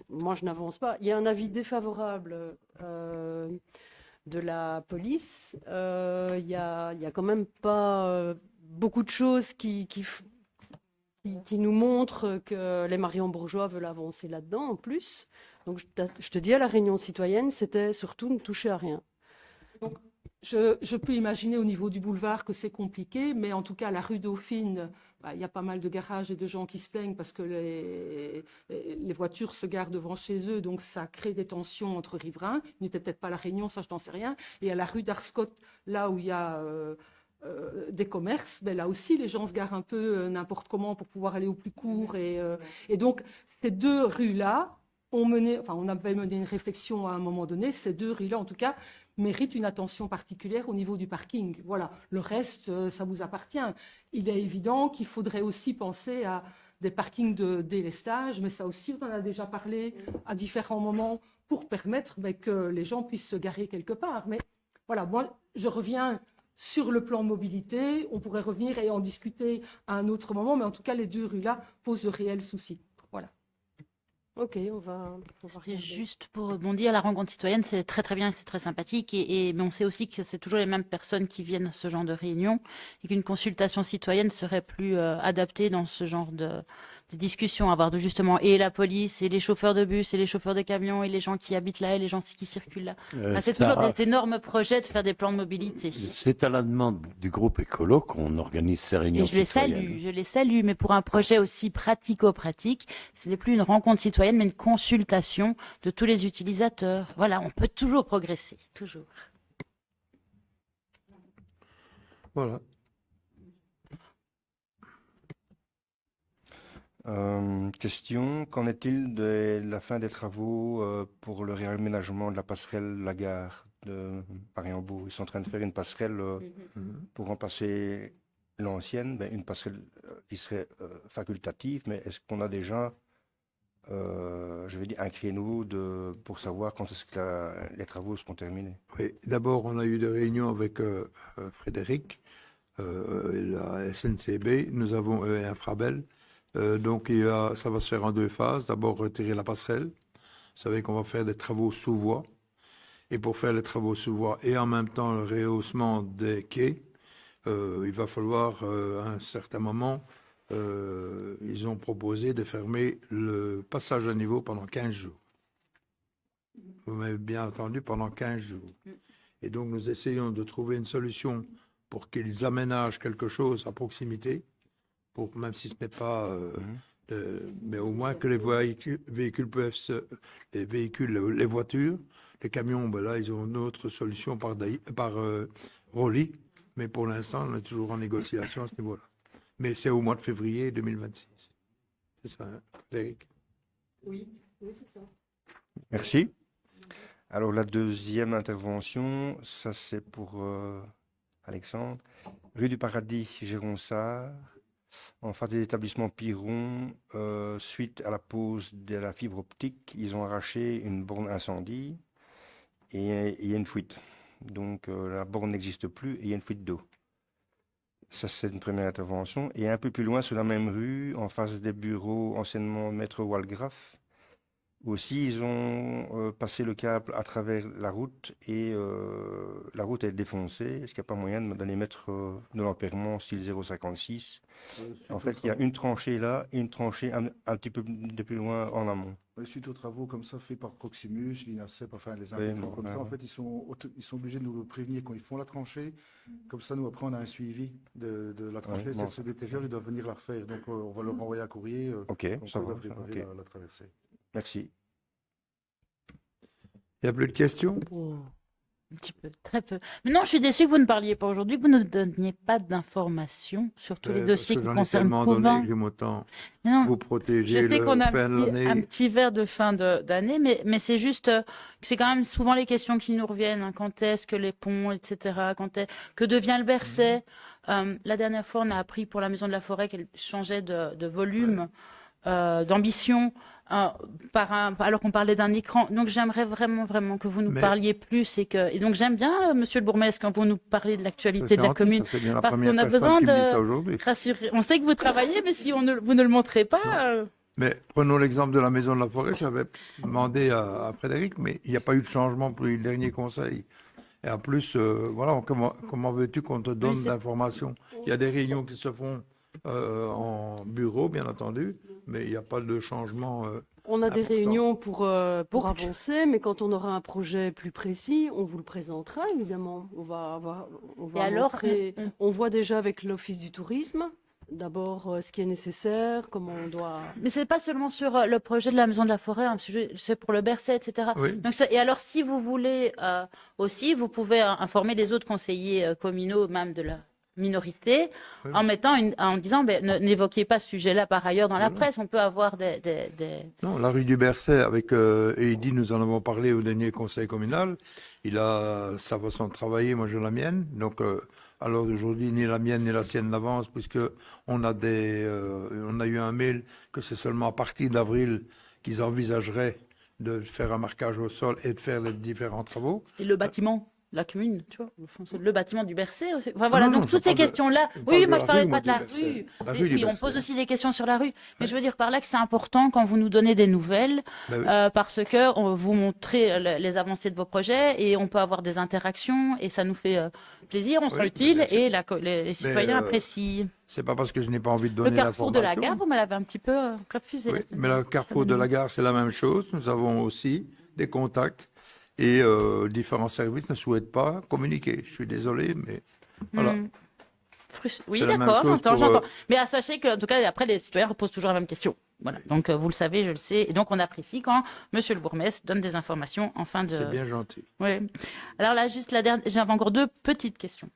moi, je n'avance pas. Il y a un avis défavorable de la police. Il y a quand même pas beaucoup de choses qui nous montrent que les Mariembourgeois veulent avancer là-dedans en plus. Donc, je te dis, à la réunion citoyenne, c'était surtout ne toucher à rien. Donc, je peux imaginer au niveau du boulevard que c'est compliqué, mais en tout cas, la rue Dauphine, il y a pas mal de garages et de gens qui se plaignent parce que les voitures se garent devant chez eux, donc ça crée des tensions entre riverains. Il n'était peut-être pas à la Réunion, ça je n'en sais rien. Et à la rue d'Arscott, là où il y a des commerces, là aussi les gens se garent un peu n'importe comment pour pouvoir aller au plus court. Et donc ces deux rues-là, on avait mené une réflexion à un moment donné, ces deux rues-là en tout cas, mérite une attention particulière au niveau du parking. Voilà, le reste, ça vous appartient. Il est évident qu'il faudrait aussi penser à des parkings de délestage, mais ça aussi, on en a déjà parlé à différents moments pour permettre que les gens puissent se garer quelque part. Mais voilà, moi, je reviens sur le plan mobilité. On pourrait revenir et en discuter à un autre moment, mais en tout cas, les deux rues-là posent de réels soucis. Voilà. Ok, on va C'est juste pour rebondir, la rencontre citoyenne, c'est très très bien et c'est très sympathique. Mais on sait aussi que c'est toujours les mêmes personnes qui viennent à ce genre de réunion et qu'une consultation citoyenne serait plus adaptée dans ce genre de discussions à avoir, de justement, et la police, et les chauffeurs de bus, et les chauffeurs de camions, et les gens qui habitent là, et les gens qui circulent là. Enfin, c'est toujours des énormes projets de faire des plans de mobilité. C'est à la demande du groupe écolo qu'on organise ces réunions Et je les salue, mais pour un projet aussi pratico-pratique, ce n'est plus une rencontre citoyenne, mais une consultation de tous les utilisateurs. Voilà, on peut toujours progresser, toujours. Voilà. Question, qu'en est-il de la fin des travaux pour le réaménagement de la passerelle La Gare de Mariembourg? Ils sont en train de faire une passerelle pour remplacer l'ancienne, une passerelle qui serait facultative, mais est-ce qu'on a déjà, je vais dire, un créneau pour savoir quand est-ce que les travaux seront terminés? Oui, d'abord, on a eu des réunions avec Frédéric, la SNCB, nous avons Infrabel. Donc, ça va se faire en 2 phases. D'abord, retirer la passerelle. Vous savez qu'on va faire des travaux sous voie. Et pour faire les travaux sous voie et en même temps le rehaussement des quais, il va falloir, à un certain moment, ils ont proposé de fermer le passage à niveau pendant 15 jours. Vous m'avez bien entendu, pendant 15 jours. Et donc, nous essayons de trouver une solution pour qu'ils aménagent quelque chose à proximité. Même si ce n'est pas, mais au moins que les véhicules peuvent les voitures, les camions, là, ils ont une autre solution par Rolly, mais pour l'instant, on est toujours en négociation à ce niveau-là. Mais c'est au mois de février 2026. C'est ça, hein, Eric? Oui, c'est ça. Merci. Alors, la deuxième intervention, ça c'est pour Alexandre. Rue du Paradis, Géronsard. En face des établissements Piron, suite à la pose de la fibre optique, ils ont arraché une borne incendie et il y a une fuite. Donc la borne n'existe plus et il y a une fuite d'eau. Ça, c'est une première intervention. Et un peu plus loin, sur la même rue, en face des bureaux anciennement Maître Walgraf, aussi, ils ont passé le câble à travers la route et la route est défoncée. Est-ce qu'il n'y a pas moyen d'aller mettre de l'ampèrement style 0,56? En fait, il y a une tranchée là et une tranchée un petit peu de plus loin en amont. Suite aux travaux comme ça faits par Proximus, l'INASEP, enfin les Oui, impactants comme ça, en fait, ils sont obligés de nous prévenir quand ils font la tranchée. Comme ça, nous, après, on a un suivi de la tranchée. Si elle se détériore, ils doivent venir la refaire. Donc, on va leur envoyer un courrier Ok, ça va. préparer la traversée. Merci. Il n'y a plus de questions? Un petit peu, très peu. Mais non, je suis déçue que vous ne parliez pas aujourd'hui, que vous ne donniez pas d'informations sur tous les dossiers qui concernent Provins. J'aime autant Mais non, vous protéger je sais le qu'on a fin de l'année. un petit verre de fin d'année, mais c'est juste que c'est quand même souvent les questions qui nous reviennent. Hein. Quand est-ce que les ponts, etc. Que devient le Bercet? La dernière fois, on a appris pour la Maison de la Forêt qu'elle changeait de volume, d'ambition. Alors qu'on parlait d'un écran. Donc j'aimerais vraiment que vous nous parliez plus et donc j'aime bien, monsieur le bourgmestre, quand vous nous parlez de l'actualité de la commune. C'est bien la parce première qu'on a personne besoin qui me dit ça aujourd'hui. rassurer. On sait que vous travaillez, mais si vous ne le montrez pas. Mais prenons l'exemple de la Maison de la Forêt. J'avais demandé à Frédéric, mais il n'y a pas eu de changement pour le dernier conseil. Et en plus, voilà, comment veux-tu qu'on te donne d'informations? Il y a des réunions qui se font en bureau, bien entendu, mais il n'y a pas de changement. On a des réunions pour avancer, mais quand on aura un projet plus précis, on vous le présentera, évidemment. On va montrer. On voit déjà avec l'Office du tourisme, d'abord ce qui est nécessaire, comment on doit... Mais ce n'est pas seulement sur le projet de la Maison de la Forêt, hein, c'est pour le Bercet, etc. Oui. Donc, et alors, si vous voulez aussi, vous pouvez informer les autres conseillers communaux, même de la minorité, Oui, en disant n'évoquez pas ce sujet-là par ailleurs dans la presse. On peut avoir des... Non, la rue du Bercet, avec Heidi, nous en avons parlé au dernier conseil communal. Il a sa façon de travailler, moi j'ai la mienne. Donc, alors d'aujourd'hui, ni la mienne ni la sienne n'avance, puisque on a eu un mail que c'est seulement à partir d'avril qu'ils envisageraient de faire un marquage au sol et de faire les différents travaux. Et le bâtiment? la commune, tu vois, le bâtiment du Bercé aussi. Enfin, voilà, non, donc je toutes ces parle de- questions-là. je Oui, parle de moi la je parlais rue, pas moi, de la du Bercé. rue. La Mais rue du oui, on Bercé. pose aussi des questions sur la rue. Mais je veux dire par là que c'est important quand vous nous donnez des nouvelles, Ben oui. parce que vous montrez les avancées de vos projets et on peut avoir des interactions et ça nous fait plaisir, on sent Oui, utile bien sûr. et les citoyens euh, apprécient. C'est pas parce que je n'ai pas envie de Le donner carrefour de la l'information. gare, vous me l'avez un petit peu refusé. Oui, la semaine mais le dernière. carrefour de la gare, c'est la même chose. Nous avons aussi des contacts et différents services ne souhaitent pas communiquer. Je suis désolé, mais voilà. Oui, C'est la même d'accord, chose j'entends, pour, j'entends. Mais sachez que, en tout cas, après, les citoyens reposent toujours la même question. Voilà. Donc, vous le savez, je le sais. Et donc, on apprécie quand Monsieur le bourgmestre donne des informations en fin de. C'est bien gentil. Oui. Alors là, juste la dernière, j'avais encore deux petites questions.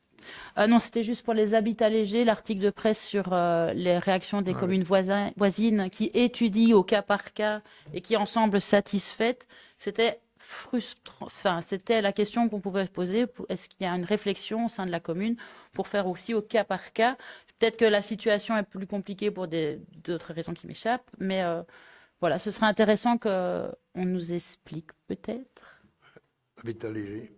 Non, c'était juste pour les habitats légers, l'article de presse sur les réactions des communes voisines qui étudient au cas par cas et qui en semblent satisfaites. C'était frustrant. Enfin, c'était la question qu'on pouvait poser. Est-ce qu'il y a une réflexion au sein de la commune pour faire aussi au cas par cas? Peut-être que la situation est plus compliquée pour d'autres raisons qui m'échappent, mais voilà, ce serait intéressant qu'on nous explique peut-être. Habitat léger.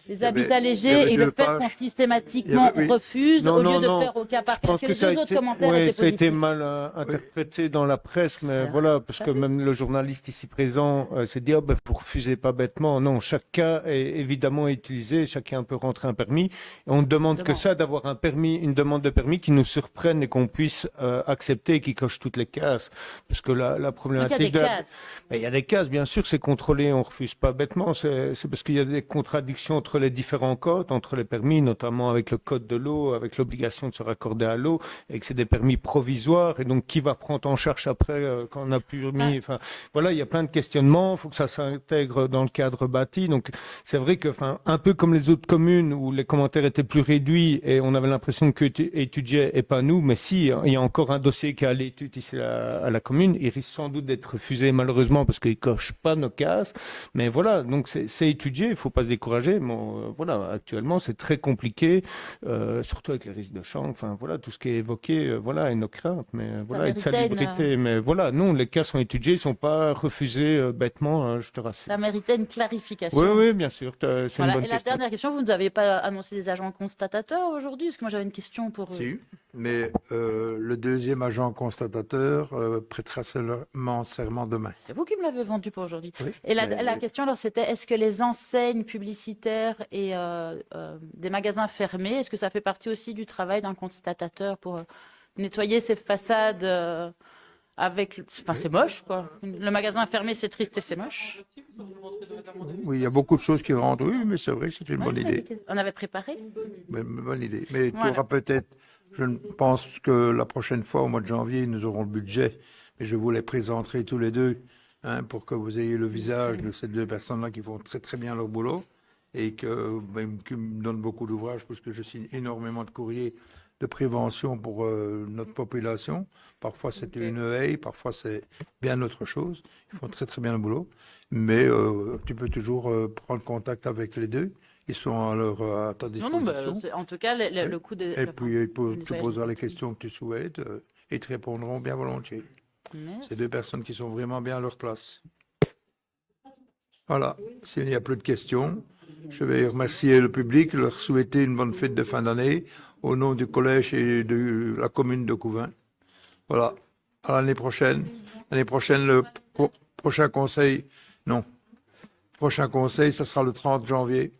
Les habitats légers et le fait qu'on systématiquement refuse au lieu de faire au cas par cas. Parce que les deux autres commentaires étaient ça a été positifs. mal interprété dans la presse, mais voilà, parce que même le journaliste ici présent s'est dit, oh, ben, vous refusez pas bêtement. Non, chaque cas est évidemment utilisé, chacun peut rentrer un permis. Et on ne demande que ça, d'avoir un permis, une demande de permis qui nous surprenne et qu'on puisse accepter et qui coche toutes les cases. Parce que la problématique il y a des cases. Ben, il y a des cases, bien sûr, c'est contrôlé, on refuse pas bêtement. C'est parce qu'il y a des contradictions entre les différents codes, entre les permis, notamment avec le code de l'eau, avec l'obligation de se raccorder à l'eau, et que c'est des permis provisoires. Et donc, qui va prendre en charge après quand on a permis? Enfin, voilà, il y a plein de questionnements. Il faut que ça s'intègre dans le cadre bâti. Donc, c'est vrai que, enfin, un peu comme les autres communes où les commentaires étaient plus réduits et on avait l'impression que étudiaient et pas nous. Mais si, il y a encore un dossier qui a l'étude ici à la commune, il risque sans doute d'être refusé malheureusement parce qu'il coche pas nos cases. Mais voilà, donc c'est étudié. Il faut pas se décourager. Bon, voilà, actuellement, c'est très compliqué, surtout avec les risques de champ. Enfin, voilà, tout ce qui est évoqué, voilà, et nos craintes, mais voilà, et de salubrité. Mais voilà, non, les cas sont étudiés, ils sont pas refusés bêtement, hein, je te rassure. Ça méritait une clarification. Oui, oui, bien sûr. C'est une Voilà. bonne Et la question. dernière question, vous ne nous avez pas annoncé des agents constatateurs aujourd'hui? Parce que moi, j'avais une question pour eux. Si, mais le deuxième agent constatateur prêtera seulement serment demain. C'est vous qui me l'avez vendu pour aujourd'hui. Oui, Et la mais- question, alors, c'était est-ce que les enseignes publicitaires et des magasins fermés, est-ce que ça fait partie aussi du travail d'un constatateur pour nettoyer ces façades avec... Enfin, c'est moche, quoi. Le magasin fermé, c'est triste et c'est moche. Oui, il y a beaucoup de choses qui rentrent. Oui, mais c'est vrai que c'est une bonne idée. On avait préparé. Bonne idée. Mais Voilà. tu auras peut-être, je ne pense que la prochaine fois, au mois de janvier, nous aurons le budget. Mais je vous les présenterai tous les deux hein, pour que vous ayez le visage de ces deux personnes-là qui font très très bien leur boulot et qui me donnent beaucoup d'ouvrages parce que je signe énormément de courriers de prévention pour notre population. Parfois c'est une haie, parfois c'est bien autre chose. Ils font très très bien le boulot. Mais tu peux toujours prendre contact avec les deux. Ils sont à ta disposition. Non, en tout cas, le coup de... Et puis, tu poseras les questions que tu souhaites et te répondront bien volontiers. Merci. C'est deux personnes qui sont vraiment bien à leur place. Voilà, s'il n'y a plus de questions, je vais remercier le public, leur souhaiter une bonne fête de fin d'année au nom du collège et de la commune de Couvain. Voilà, à l'année prochaine. L'année prochaine, prochain conseil, ça sera le 30 janvier.